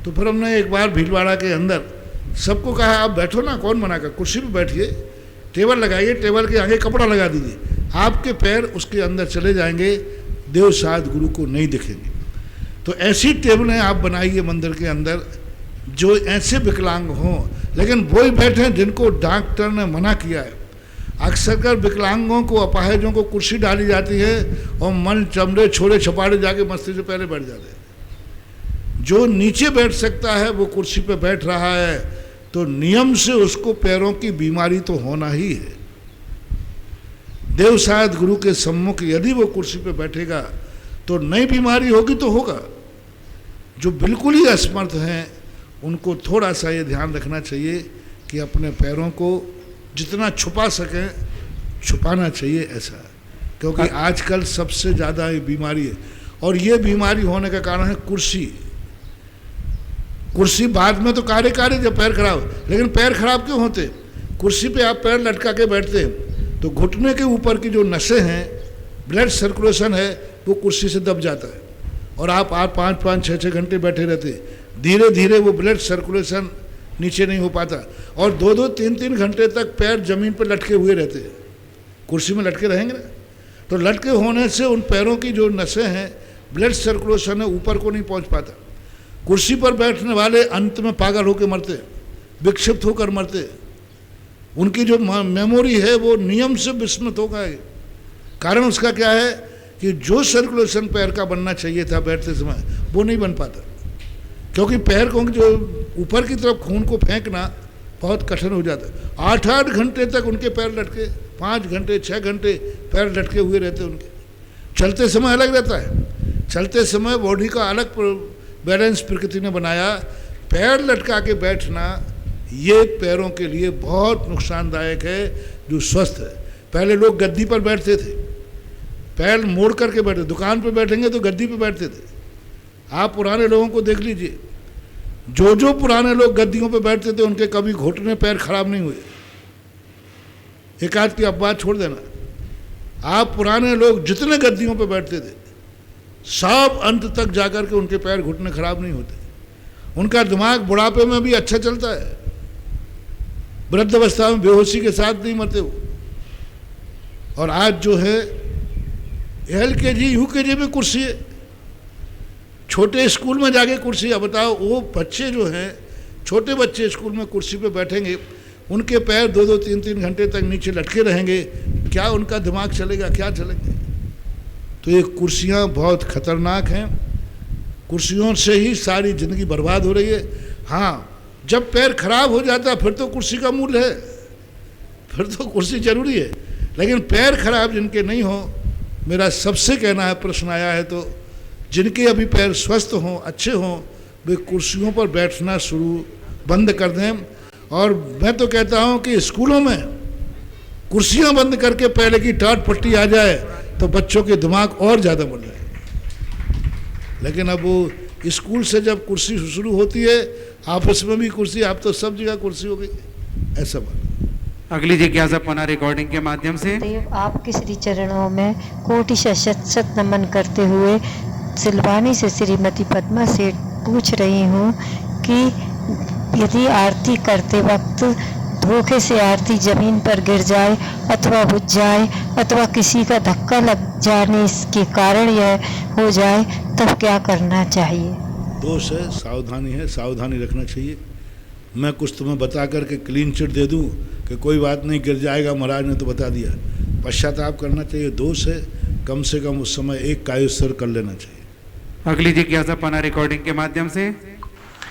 Speaker 1: तो फिर हमने एक बार भीलवाड़ा के अंदर सबको कहा आप बैठो ना, कौन मना कर, कुर्सी पे बैठिए, टेबल लगाइए, टेबल के आगे कपड़ा लगा दीजिए, आपके पैर उसके अंदर चले जाएंगे, देव साध गुरु को नहीं दिखेंगे। तो ऐसी टेबलें आप बनाइए मंदिर के अंदर जो ऐसे विकलांग हों, लेकिन वही बैठे हैं जिनको डॉक्टर ने मना किया है। अक्सर कर विकलांगों को, अपाहिजों को कुर्सी डाली जाती है और मन चमड़े छोड़े छपाड़े जाके मस्ती से पहले बैठ जाते हैं। जो नीचे बैठ सकता है वो कुर्सी पे बैठ रहा है, तो नियम से उसको पैरों की बीमारी तो होना ही है। देव साध गुरु के सम्मुख यदि वो कुर्सी पे बैठेगा तो नई बीमारी होगी तो होगा। जो बिल्कुल ही असमर्थ हैं उनको थोड़ा सा ये ध्यान रखना चाहिए कि अपने पैरों को जितना छुपा सकें छुपाना चाहिए ऐसा, क्योंकि आजकल सबसे ज़्यादा ये बीमारी है। और ये बीमारी होने का कारण है कुर्सी। कुर्सी बाद में तो कार्य जब पैर खराब, लेकिन पैर खराब क्यों होते? कुर्सी पे आप पैर लटका के बैठते हैं तो घुटने के ऊपर की जो नसें हैं, ब्लड सर्कुलेशन है, वो कुर्सी से दब जाता है और आप 5-5, 6-6 घंटे बैठे रहते हैं। धीरे धीरे वो ब्लड सर्कुलेशन नीचे नहीं हो पाता और 2-2, 3-3 घंटे तक पैर जमीन पर लटके हुए रहते हैं। कुर्सी में लटके रहेंगे ना, तो लटके होने से उन पैरों की जो नसें हैं, ब्लड सर्कुलेशन है, ऊपर को नहीं पहुंच पाता। कुर्सी पर बैठने वाले अंत में पागल होकर मरते, विक्षिप्त होकर मरते। उनकी जो मेमोरी है वो नियम से विस्मृत हो गए। कारण उसका क्या है कि जो सर्कुलेशन पैर का बनना चाहिए था बैठते समय वो नहीं बन पाता, क्योंकि पैर को जो ऊपर की तरफ खून को फेंकना बहुत कठिन हो जाता है। 8-8 घंटे तक उनके पैर लटके, 5 घंटे 6 घंटे पैर लटके हुए रहते उनके। चलते समय अलग रहता है, चलते समय बॉडी का अलग बैलेंस प्रकृति ने बनाया। पैर लटका के बैठना ये पैरों के लिए बहुत नुकसानदायक है जो स्वस्थ है। पहले लोग गद्दी पर बैठते थे, पैर मोड़ करके बैठते, दुकान पर बैठेंगे तो गद्दी पर बैठते थे। आप पुराने लोगों को देख लीजिए, जो पुराने लोग गद्दियों पे बैठते थे उनके कभी घुटने पैर खराब नहीं हुए। एक आध की अब बात छोड़ देना, आप पुराने लोग जितने गद्दियों पे बैठते थे सब अंत तक जाकर के उनके पैर घुटने खराब नहीं होते। उनका दिमाग बुढ़ापे में भी अच्छा चलता है, वृद्धावस्था में बेहोशी के साथ नहीं मरते वो। और आज जो है LKG UKG में कुर्सी है, छोटे स्कूल में जाके कुर्सी। अब बताओ वो बच्चे जो हैं, छोटे बच्चे स्कूल में कुर्सी पे बैठेंगे, उनके पैर 2-2, 3-3 घंटे तक नीचे लटके रहेंगे, क्या उनका दिमाग चलेगा, क्या चलेंगे? तो ये कुर्सियाँ बहुत खतरनाक हैं, कुर्सियों से ही सारी ज़िंदगी बर्बाद हो रही है। हाँ, जब पैर खराब हो जाता है फिर तो कुर्सी का मूल्य है, फिर तो कुर्सी जरूरी है। लेकिन पैर खराब जिनके नहीं हो, मेरा सबसे कहना है, प्रश्न आया है तो जिनके अभी पैर स्वस्थ हों, अच्छे हों, वे कुर्सियों पर बैठना बंद कर दें। और मैं तो कहता हूं कि स्कूलों में कुर्सियां बंद करके पहले की टाट पट्टी आ जाए तो बच्चों के दिमाग और ज़्यादा बन जाए। लेकिन अब वो स्कूल से जब कुर्सी शुरू होती है, ऑफिस में भी कुर्सी, आप तो सब जगह कुर्सी हो गई, ऐसा बात।
Speaker 4: अगली जिज्ञासा पुनः रिकॉर्डिंग के माध्यम से।
Speaker 6: आपके श्री चरणों में कोटि शत नमन करते हुए सिलवानी से श्रीमती पद्मा सेठ पूछ रही हूँ कि यदि आरती करते वक्त धोखे से आरती जमीन पर गिर जाए अथवा बुझ जाए अथवा किसी का धक्का लग जाने के कारण यह हो जाए, तब क्या करना चाहिए?
Speaker 1: दोष है, सावधानी है, सावधानी रखना चाहिए। मैं कुछ तुम्हें बता करके क्लीन चिट दे दूं कि कोई बात नहीं, गिर जाएगा, महाराज ने तो बता दिया। पश्चाताप करना चाहिए, दोष है, कम से कम उस समय एक कायोस्तर कर लेना चाहिए।
Speaker 4: अगली जिज्ञासा पुनः रिकॉर्डिंग के माध्यम से।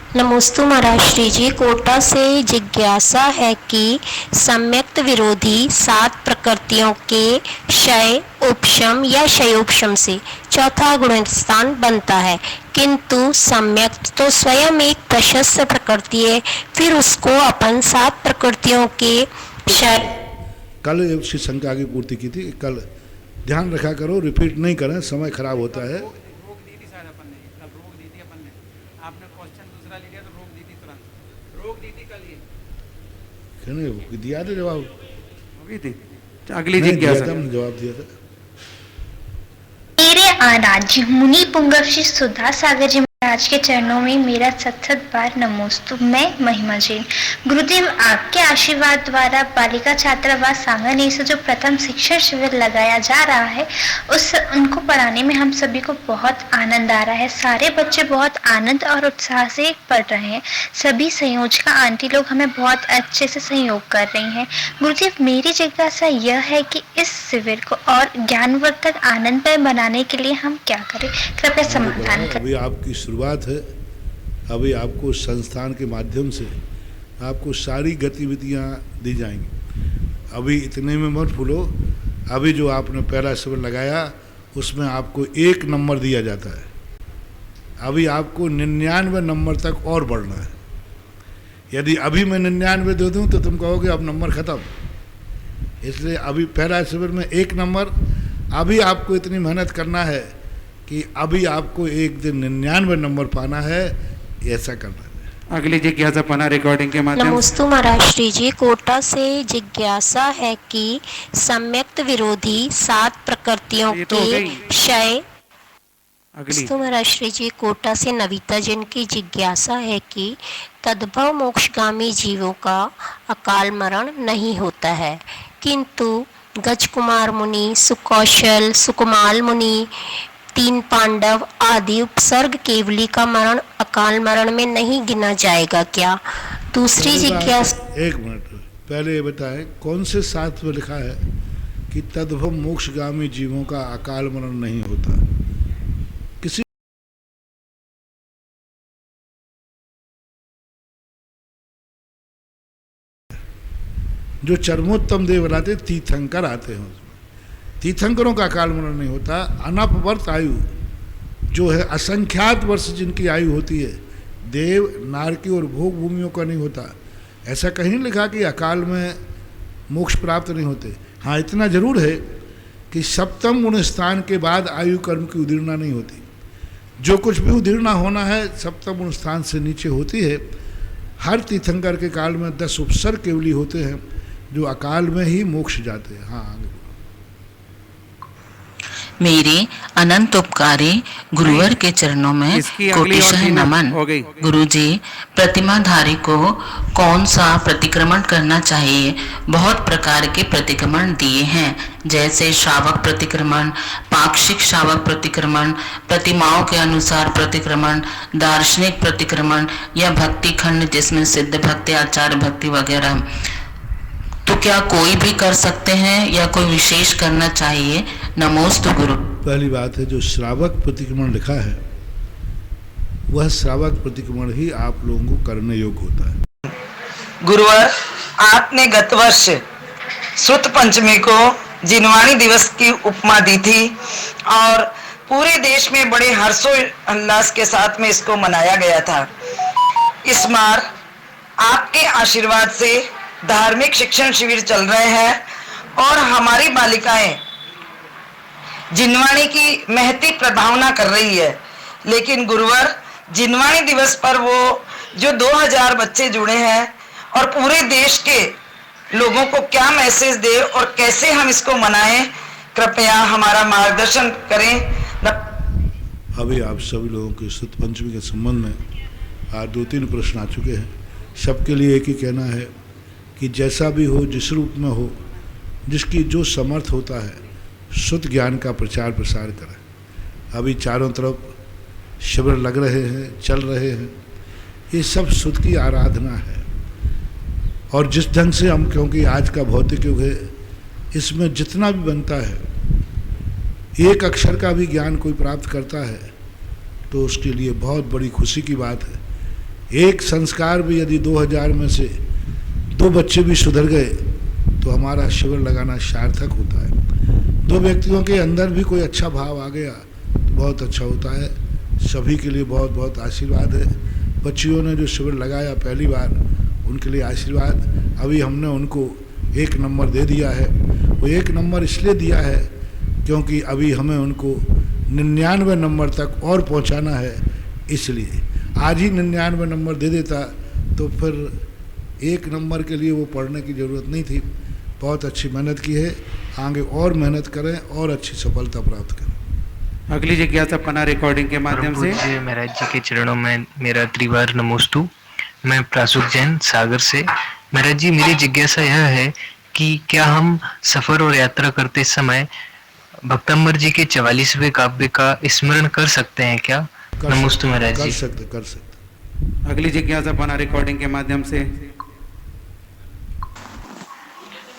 Speaker 6: नमोस्तु महाराज श्री जी। कोटा से जिज्ञासा है कि सम्यक्त विरोधी 7 प्रकृतियों के क्षय उपशम या क्षयोपशम से चौथा गुणस्थान बनता है, किंतु सम्यक्त तो स्वयं एक प्रशस्त प्रकृति है, फिर उसको अपन 7 प्रकृतियों के क्षय।
Speaker 1: कल उसकी शंका की पूर्ति की थी। कल ध्यान रखा करो, रिपीट नहीं करें, समय खराब होता है। दिया था जवाब,
Speaker 4: अगली
Speaker 1: नहीं दिया
Speaker 4: जिज्ञासा
Speaker 1: था, हमने जवाब दिया था।
Speaker 7: मेरे आराध्य मुनि पुंगव श्री सुधा सागर जी महाराज के चरणों में मेरा सतसत बार नमोस्तु। मैं महिमा जैन। गुरुदेव, आपके आशीर्वाद द्वारा बालिका छात्रावास सांगानेर से जो प्रथम शिक्षण शिविर लगाया जा रहा है, उनको पढ़ाने में हम सभी को बहुत आनंद आ रहा है। सारे बच्चे बहुत आनंद और उत्साह से पढ़ रहे हैं। सभी संयोजका आंटी लोग हमें बहुत अच्छे से सहयोग कर रही हैं। गुरुदेव, मेरी जिज्ञासा यह है कि इस शिविर को और ज्ञानवर्धक आनंदमय बनाने के लिए हम क्या करें, कृपया समाधान करें।
Speaker 1: अभी आपकी शुरुआत है, अभी आपको संस्थान के माध्यम से आपको सारी गतिविधियां दी जाएंगी। अभी इतने में मत भूलो, अभी जो आपने पहला शिविर लगाया उसमें आपको 1 नंबर दिया जाता है। अभी आपको 99 नंबर तक और बढ़ना है। यदि अभी मैं 99 दे दूं तो तुम कहोगे अब नंबर ख़त्म। इसलिए अभी पहला शिविर में 1 नंबर, अभी आपको इतनी मेहनत करना है कि अभी आपको एक दिन 99 नंबर पाना है, ऐसा करना है।
Speaker 4: अगली जिज्ञासा पना रिकॉर्डिंग के माध्यम से।
Speaker 6: नमोस्तु महाराज श्री जी। कोटा से जिज्ञासा है कि सम्यक्त विरोधी 7 प्रकृतियों
Speaker 4: ये तो हो
Speaker 6: के
Speaker 4: गई।
Speaker 6: क्षय।
Speaker 4: अगली
Speaker 6: नमोस्तु महाराज श्री जी। कोटा से नविता जैन की जिज्ञासा है कि तद्भव मोक्षगामी जीवों का अकाल मरण नहीं होता है, किंतु गजकुमार मुनि, सुकौशल, सुकुमाल मुनि, 3 पांडव आदि उपसर्ग केवली का मरण अकाल मरण में नहीं गिना जाएगा क्या? दूसरी जिज्ञासा।
Speaker 1: 1 मिनट पहले ये बताएं, कौन से शास्त्र में लिखा है कि तद्भव मोक्षगामी जीवों का अकाल मरण नहीं होता? किसी जो चरमोत्तम देव लाते तीर्थंकर आते हैं, उसमें तीर्थंकरों का अकाल मरण नहीं होता। अनपवर्त आयु जो है, असंख्यात वर्ष जिनकी आयु होती है, देव नारकी और भोग भूमियों का नहीं होता। ऐसा कहीं लिखा कि अकाल में मोक्ष प्राप्त नहीं होते। हाँ, इतना जरूर है कि सप्तम गुण स्थान के बाद आयु कर्म की उदीर्णा नहीं होती। जो कुछ भी उदीर्णा होना है सप्तम गुण स्थान से नीचे होती है। हर तीर्थंकर के काल में 10 उपसर्ग केवली होते हैं जो अकाल में ही मोक्ष जाते हैं। हाँ, आगे
Speaker 8: मेरे अनंत उपकारी गुरुवर के चरणों में
Speaker 4: इसकी अगली और
Speaker 8: कोटिशः
Speaker 4: तीन
Speaker 8: नमन।
Speaker 4: हो गई।
Speaker 8: गुरुजी, प्रतिमाधारी को कौन सा प्रतिक्रमण करना चाहिए? बहुत प्रकार के प्रतिक्रमण दिए हैं, जैसे श्रावक प्रतिक्रमण, पाक्षिक श्रावक प्रतिक्रमण, प्रतिमाओं के अनुसार प्रतिक्रमण, दार्शनिक प्रतिक्रमण या भक्ति खंड जिसमें सिद्ध भक्ति, आचार्य भक्ति वगैरह। तो क्या कोई भी कर सकते हैं या कोई विशेष करना चाहिए? नमोस्तु गुरु।
Speaker 1: पहली बात है, जो श्रावक प्रतिक्रमण लिखा है वह श्रावक प्रतिक्रमण ही आप लोगों को करने योग्य होता है।
Speaker 9: गुरुवर, आपने गत वर्ष श्रुत पंचमी को जिनवाणी दिवस की उपमा दी थी और पूरे देश में बड़े हर्षोल्लास के साथ में इसको मनाया गया था। इस बार आपके आशीर्वाद से धार्मिक शिक्षण शिविर चल रहे हैं और हमारी बालिकाएं जिनवाणी की महती प्रभावना कर रही है। लेकिन गुरुवर, जिनवाणी दिवस पर वो जो 2000 बच्चे जुड़े हैं और पूरे देश के लोगों को क्या मैसेज दे और कैसे हम इसको मनाएं, कृपया हमारा मार्गदर्शन करें।
Speaker 1: अभी आप सभी लोगों के शुद्ध पंचमी के संबंध में आज 2-3 प्रश्न आ चुके हैं। सबके लिए एक ही कहना है कि जैसा भी हो, जिस रूप में हो, जिसकी जो समर्थ होता है, शुद्ध ज्ञान का प्रचार प्रसार करें। अभी चारों तरफ शिविर लग रहे हैं, चल रहे हैं, ये सब शुद्ध की आराधना है। और जिस ढंग से हम, क्योंकि आज का भौतिक युग है, इसमें जितना भी बनता है, एक अक्षर का भी ज्ञान कोई प्राप्त करता है तो उसके लिए बहुत बड़ी खुशी की बात है एक संस्कार भी यदि 2000 में से 2 बच्चे भी सुधर गए तो हमारा शिविर लगाना सार्थक होता है। 2 व्यक्तियों के अंदर भी कोई अच्छा भाव आ गया तो बहुत अच्छा होता है। सभी के लिए बहुत बहुत आशीर्वाद है। बच्चियों ने जो शिविर लगाया पहली बार, उनके लिए आशीर्वाद। अभी हमने उनको 1 नंबर दे दिया है। वो 1 नंबर इसलिए दिया है क्योंकि अभी हमें उनको 99 नंबर तक और पहुंचाना है, इसलिए आज ही 99 नंबर दे देता तो फिर 1 नंबर के लिए वो पढ़ने की ज़रूरत नहीं थी। बहुत अच्छी मेहनत की है, आगे और मेहनत करें और अच्छी सफलता प्राप्त करें।
Speaker 4: अगली जिज्ञासा पन्ना रिकॉर्डिंग के माध्यम से।
Speaker 10: पूज्य महाराज जी के चरणों में मेरा त्रिवार नमोस्तु। मैं प्रासुक जैन सागर से। महाराज जी, मेरी जिज्ञासा यह है कि क्या हम सफर और यात्रा करते समय भक्तंबर जी के 44वें काव्य का स्मरण कर सकते हैं क्या? नमोस्तु महाराज जी।
Speaker 1: कर सकते।
Speaker 4: अगली जिज्ञासा पन्ना रिकॉर्डिंग के माध्यम से।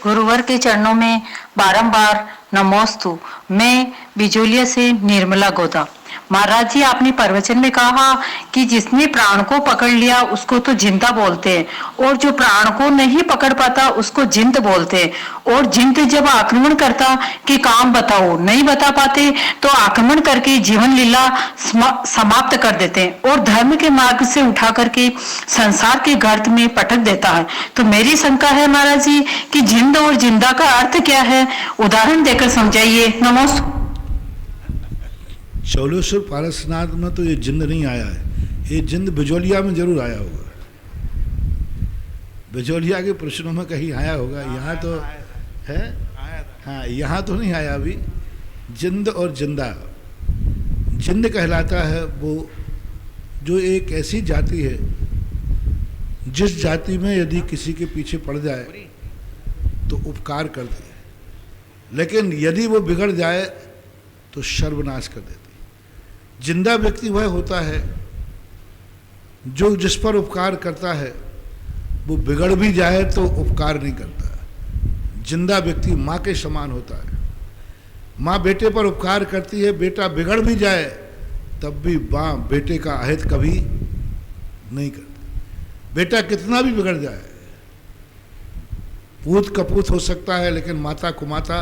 Speaker 11: गुरुवर के चरणों में बारंबार नमोस्तु। मैं बिजोलिया से निर्मला गोदा। महाराज जी, आपने प्रवचन में कहा कि जिसने प्राण को पकड़ लिया उसको तो जिंदा बोलते हैं, और जो प्राण को नहीं पकड़ पाता उसको जिंद बोलते हैं। और जिंद जब आक्रमण करता कि काम बताओ नहीं बता पाते तो आक्रमण करके जीवन लीला समाप्त कर देते हैं और धर्म के मार्ग से उठा करके संसार के गर्त में पटक देता है। तो मेरी शंका है महाराज जी कि जिंद और जिंदा का अर्थ क्या है, उदाहरण देकर समझाइए। नमस्कार।
Speaker 1: शौलेश्वर पारसनाथ में तो ये जिंद नहीं आया है, ये जिंद बिजोलिया में जरूर आया होगा। बिजोलिया के प्रश्नों में कहीं आया होगा, यहाँ तो है। हाँ, यहाँ तो नहीं आया अभी। जिंद और जिंदा, जिंद कहलाता है वो जो एक ऐसी जाति है जिस जाति में यदि किसी के पीछे पड़ जाए तो उपकार कर दे, लेकिन यदि वो बिगड़ जाए तो सर्वनाश कर देती। जिंदा व्यक्ति वह होता है जो जिस पर उपकार करता है वो बिगड़ भी जाए तो उपकार नहीं करता। जिंदा व्यक्ति माँ के समान होता है। माँ बेटे पर उपकार करती है, बेटा बिगड़ भी जाए तब भी माँ बेटे का अहित कभी नहीं करती। बेटा कितना भी बिगड़ जाए, पूत कपूत हो सकता है लेकिन माता कुमाता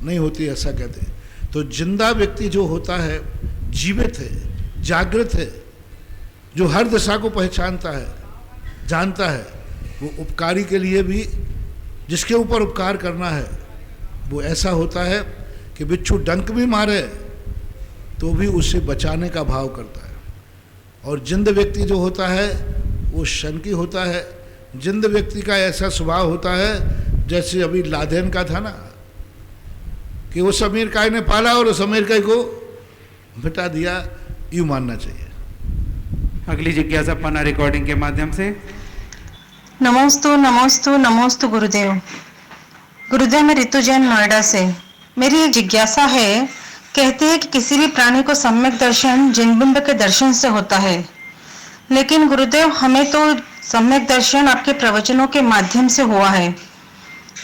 Speaker 1: नहीं होती, ऐसा कहते हैं। तो जिंदा व्यक्ति जो होता है जीवित है, जागृत है, जो हर दशा को पहचानता है, जानता है, वो उपकारी के लिए भी, जिसके ऊपर उपकार करना है वो ऐसा होता है कि बिच्छू डंक भी मारे तो भी उसे बचाने का भाव करता है। और जिंद व्यक्ति जो होता है वो शनकी होता है। जिंद व्यक्ति का ऐसा स्वभाव होता है जैसे अभी लादेन का था ना, कि वो समीर काय ने पाला और समीर काय को मिटा दिया, यूं मानना चाहिए।
Speaker 4: अगली जिज्ञासा पन्ना रिकॉर्डिंग के माध्यम से।
Speaker 11: नमोस्तु नमोस्तु नमोस्तु गुरुदेव। गुरुदेव, मैं ऋतु जैन नोएडा से। मेरी एक जिज्ञासा है, कहते हैं कि किसी भी प्राणी को सम्यक दर्शन जिनबिंब के दर्शन से होता है, लेकिन गुरुदेव हमें तो सम्यक दर्शन आपके प्रवचनों के माध्यम से हुआ है।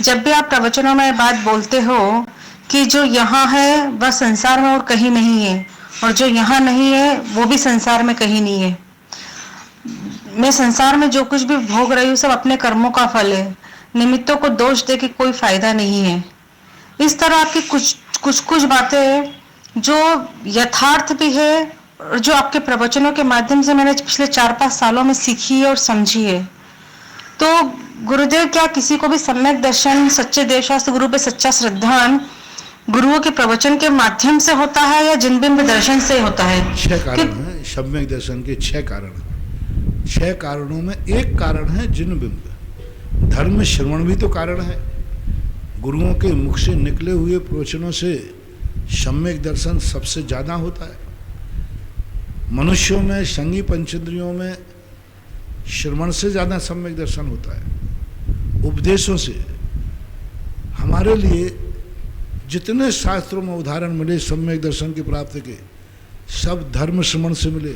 Speaker 11: जब भी आप प्रवचनों में बात बोलते हो कि जो यहाँ है वह संसार में और कहीं नहीं है, और जो यहाँ नहीं है वो भी संसार में कहीं नहीं है। मैं संसार में जो कुछ भी भोग रही हूँ सब अपने कर्मों का फल है, निमित्तों को दोष दे के कोई फायदा नहीं है। इस तरह आपकी कुछ बातें जो यथार्थ भी है और जो आपके प्रवचनों के माध्यम से मैंने पिछले 4-5 सालों में सीखी है और समझी है। तो गुरुदेव, क्या किसी को भी सम्यक दर्शन सच्चे देवशास्त्र गुरु पे सच्चा श्रद्धान गुरुओं के प्रवचन के माध्यम से होता है या जिनबिंब दर्शन से होता है?
Speaker 1: 6 कारण है सम्यक दर्शन के। 6 कारण, 6 कारणों में एक कारण है जिनबिंब। धर्म श्रवण भी तो कारण है। गुरुओं के मुख से निकले हुए प्रवचनों से सम्यक दर्शन सबसे ज्यादा होता है। मनुष्यों में संगी पंचेंद्रियों में श्रवण से ज्यादा सम्यक दर्शन होता है। उपदेशों से हमारे लिए जितने शास्त्रों में उदाहरण मिले सम्यक दर्शन की प्राप्ति के, सब धर्म श्रवण से मिले।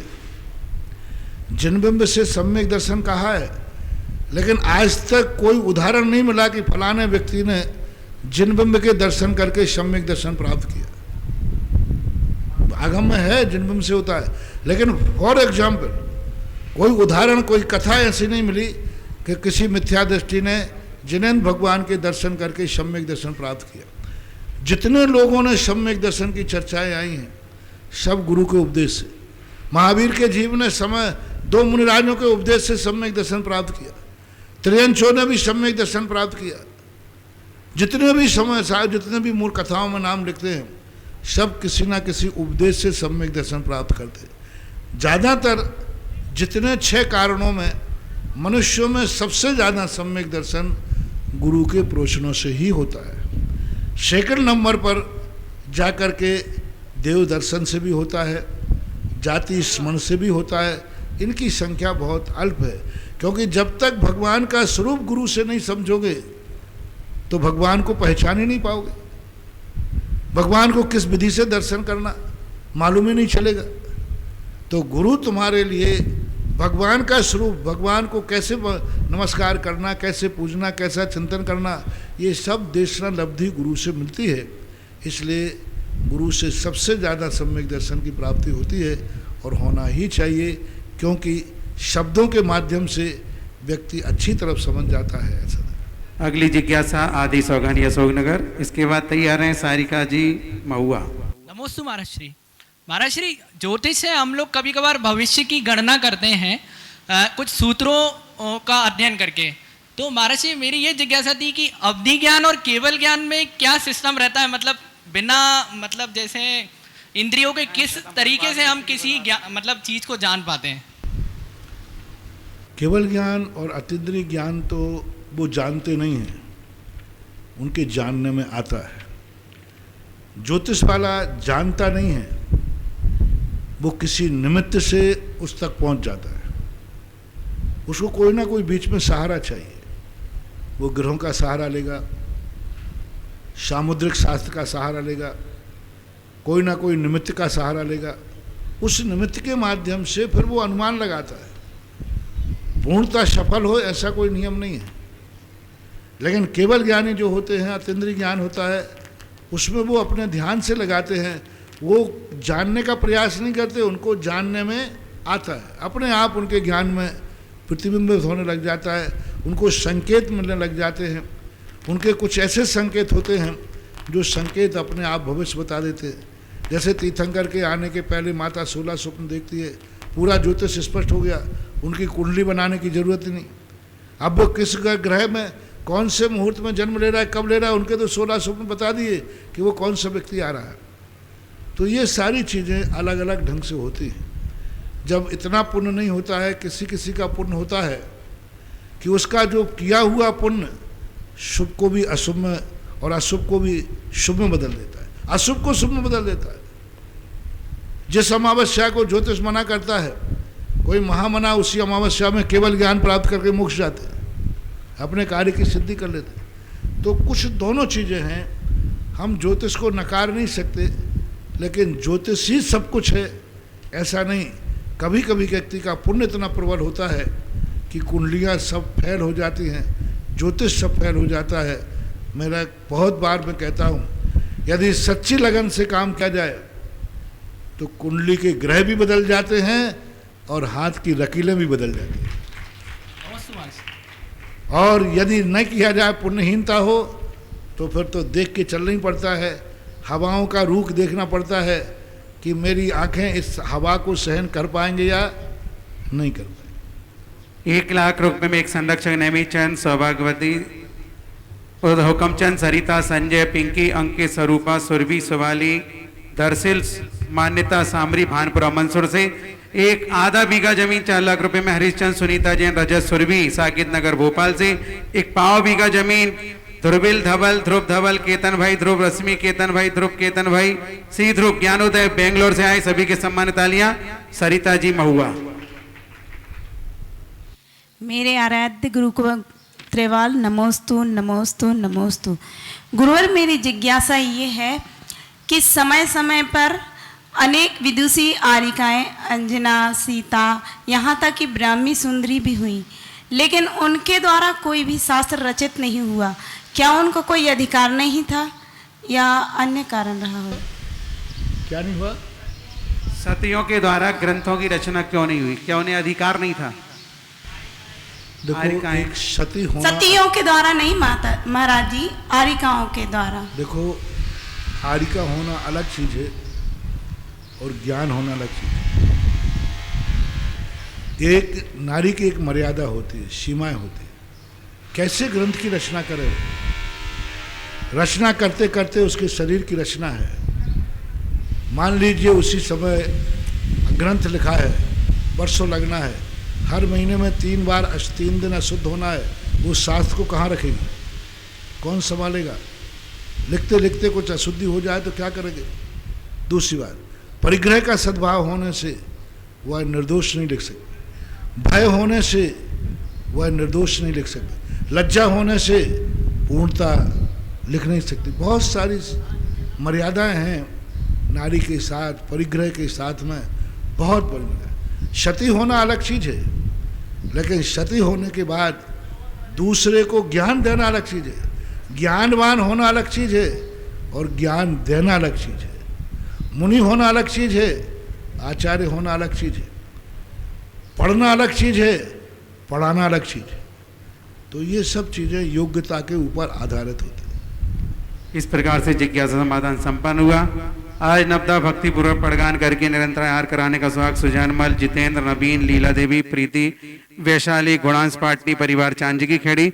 Speaker 1: जिनबिंब से सम्यक दर्शन कहा है, लेकिन आज तक कोई उदाहरण नहीं मिला कि फलाने व्यक्ति ने जिनबिंब के दर्शन करके सम्यक दर्शन प्राप्त किया। आगम में है जिनबिंब से होता है, लेकिन फॉर एग्जाम्पल कोई उदाहरण, कोई कथा ऐसी नहीं मिली कि किसी मिथ्या दृष्टि ने जिनेंद्र भगवान के दर्शन करके सम्यक दर्शन प्राप्त किया। जितने लोगों ने सम्यक दर्शन की चर्चाएं आई हैं, सब गुरु के उपदेश से। महावीर के जीवन ने समय 2 मुनिराजों के उपदेश से सम्यक दर्शन प्राप्त किया। त्रियंचो ने भी सम्यक दर्शन प्राप्त किया। जितने भी समय साहब, जितने भी मूल कथाओं में नाम लिखते हैं, सब किसी ना किसी उपदेश से सम्यक दर्शन प्राप्त करते हैं। ज़्यादातर जितने 6 कारणों में मनुष्यों में सबसे ज़्यादा सम्यक दर्शन गुरु के प्रवचनों से ही होता है। सेकंड नंबर पर जाकर के देव दर्शन से भी होता है, जाति स्मरण से भी होता है। इनकी संख्या बहुत अल्प है, क्योंकि जब तक भगवान का स्वरूप गुरु से नहीं समझोगे तो भगवान को पहचान ही नहीं पाओगे। भगवान को किस विधि से दर्शन करना मालूम ही नहीं चलेगा। तो गुरु तुम्हारे लिए भगवान का स्वरूप, भगवान को कैसे नमस्कार करना, कैसे पूजना, कैसा चिंतन करना, ये सब देशना लब्धि गुरु से मिलती है। इसलिए गुरु से सबसे ज़्यादा सम्यक दर्शन की प्राप्ति होती है और होना ही चाहिए, क्योंकि शब्दों के माध्यम से व्यक्ति अच्छी तरफ समझ जाता है। ऐसा
Speaker 4: अगली जिज्ञासा आदि सौगानी अशोकनगर, इसके बाद तैयार हैं सारिका जी महुआ।
Speaker 12: नमोस्तु महाराज श्री। महाराज श्री, ज्योतिष से हम लोग कभी कभार भविष्य की गणना करते हैं कुछ सूत्रों का अध्ययन करके। तो महाराज श्री, मेरी ये जिज्ञासा थी कि अवधि ज्ञान और केवल ज्ञान में क्या सिस्टम रहता है? मतलब बिना मतलब जैसे इंद्रियों के किस तरीके से हम किसी मतलब चीज को जान पाते हैं?
Speaker 1: केवल ज्ञान और अतीन्द्रिय ज्ञान तो वो जानते नहीं हैं, उनके जानने में आता है। ज्योतिष वाला जानता नहीं है, वो किसी निमित्त से उस तक पहुंच जाता है। उसको कोई ना कोई बीच में सहारा चाहिए। वो ग्रहों का सहारा लेगा, सामुद्रिक शास्त्र का सहारा लेगा, कोई ना कोई निमित्त का सहारा लेगा। उस निमित्त के माध्यम से फिर वो अनुमान लगाता है। पूर्णतः सफल हो ऐसा कोई नियम नहीं है। लेकिन केवल ज्ञानी जो होते हैं, अतीन्द्रिय ज्ञान होता है, उसमें वो अपने ध्यान से लगाते हैं। वो जानने का प्रयास नहीं करते, उनको जानने में आता है, अपने आप उनके ज्ञान में प्रतिबिंबित होने लग जाता है। उनको संकेत मिलने लग जाते हैं। उनके कुछ ऐसे संकेत होते हैं जो संकेत अपने आप भविष्य बता देते हैं। जैसे तीर्थंकर के आने के पहले माता 16 स्वप्न देखती है, पूरा ज्योतिष स्पष्ट हो गया, उनकी कुंडली बनाने की जरूरत ही नहीं। अब वो किस ग्रह में कौन से मुहूर्त में जन्म ले रहा है, कब ले रहा है, उनके तो 16 स्वप्न बता दिए कि वो कौन सा व्यक्ति आ रहा है। तो ये सारी चीज़ें अलग अलग ढंग से होती हैं। जब इतना पुण्य नहीं होता है, किसी किसी का पुण्य होता है कि उसका जो किया हुआ पुण्य शुभ को भी अशुभ में और अशुभ को भी शुभ में बदल देता है, अशुभ को शुभ में बदल देता है। जिस अमावस्या को ज्योतिष मना करता है, कोई महामना उसी अमावस्या में केवल ज्ञान प्राप्त करके मोक्ष जाते हैं, अपने कार्य की सिद्धि कर लेते हैं। तो कुछ दोनों चीज़ें हैं। हम ज्योतिष को नकार नहीं सकते, लेकिन ज्योतिष ही सब कुछ है ऐसा नहीं। कभी कभी व्यक्ति का पुण्य इतना प्रबल होता है कि कुंडलियाँ सब फेल हो जाती हैं, ज्योतिष सब फेल हो जाता है। मेरा बहुत बार मैं कहता हूँ, यदि सच्ची लगन से काम किया जाए तो कुंडली के ग्रह भी बदल जाते हैं और हाथ की लकीरें भी बदल जाती हैं। और यदि न किया जाए, पुण्यहीनता हो, तो फिर तो देख के चलना ही पड़ता है। हवाओं का रुख देखना पड़ता है कि मेरी आंखें इस हवा को सहन कर पाएंगे या नहीं कर पाएंगे।
Speaker 4: 1 लाख रुपए में एक संरक्षक नेमी चंद, सौभाग्यवती, हुकमचंद, सरिता, संजय, पिंकी, अंकित, स्वरूपा, सुरभि, सुवाली, दरसिल, मान्यता, सामरी, भानपुरा, मंसूर से एक आधा बीघा जमीन 4 लाख रुपए में हरीशचंद, सुनीता जैन, रजत, सुरभि, साकित नगर, भोपाल से एक पाव बीघा जमीन ध्रुविल धवल, ध्रुव धवल, केतन भाई, ध्रुव रश्मि, केतन भाई, ध्रुव केतन भाई, सी ध्रुव, ज्ञानोदय, बेंगलोर से आए सभी के सम्मान तालियां। सरिता जी महुआ।
Speaker 11: मेरे आराध्य गुरु को त्रिवाल नमोस्तु नमोस्तु नमोस्तु। गुरुवर, मेरी जिज्ञासा ये है कि समय समय पर अनेक विदुषी आरिकाएं, अंजना, सीता, यहाँ तक कि ब्राह्मी सुंदरी भी हुई, लेकिन उनके द्वारा कोई भी शास्त्र रचित नहीं हुआ। क्या उनको कोई अधिकार नहीं था या अन्य कारण रहा हो?
Speaker 1: क्या नहीं हुआ?
Speaker 4: सतियों के द्वारा ग्रंथों की रचना क्यों नहीं हुई? क्या उन्हें अधिकार नहीं था?
Speaker 1: देखो, एक सती होना,
Speaker 13: सतियों के द्वारा नहीं माता महाराज जी, आरिकाओं के द्वारा।
Speaker 1: देखो, आरिका होना अलग चीज है और ज्ञान होना अलग चीज है। एक नारी की एक मर्यादा होती है, सीमाएं होती है। कैसे ग्रंथ की रचना करे? रचना करते करते उसके शरीर की रचना है। मान लीजिए उसी समय ग्रंथ लिखा है, वर्षों लगना है, हर महीने में 3 बार 3 दिन अशुद्ध होना है, वो शास्त्र को कहाँ रखेगी? कौन संभालेगा? लिखते लिखते कुछ अशुद्धि हो जाए तो क्या करेंगे? दूसरी बात, परिग्रह का सद्भाव होने से वह निर्दोष नहीं लिख सकती, भय होने से वह निर्दोष नहीं लिख सकती, लज्जा होने से पूर्णता लिख नहीं सकती। बहुत सारी मर्यादाएं हैं नारी के साथ, परिग्रह के साथ में बहुत बड़ी मर्यादा। सती होना अलग चीज है, लेकिन सती होने के बाद दूसरे को ज्ञान देना अलग चीज है। ज्ञानवान होना अलग चीज है और ज्ञान देना अलग चीज है। मुनि होना अलग चीज है, आचार्य होना अलग चीज है। पढ़ना अलग चीज है, पढ़ाना अलग चीज है। तो ये सब चीजें योग्यता के ऊपर आधारित होती है।
Speaker 4: इस प्रकार से जिज्ञासा समाधान संपन्न हुआ। आज नवदा भक्ति पूर्वक पड़गान करके निरंतर आहार कराने का सुहाग सुजानमल, जितेंद्र, नवीन, लीला देवी, प्रीति, वैशाली, गुणांश पाटनी परिवार चांजी की खेड़ी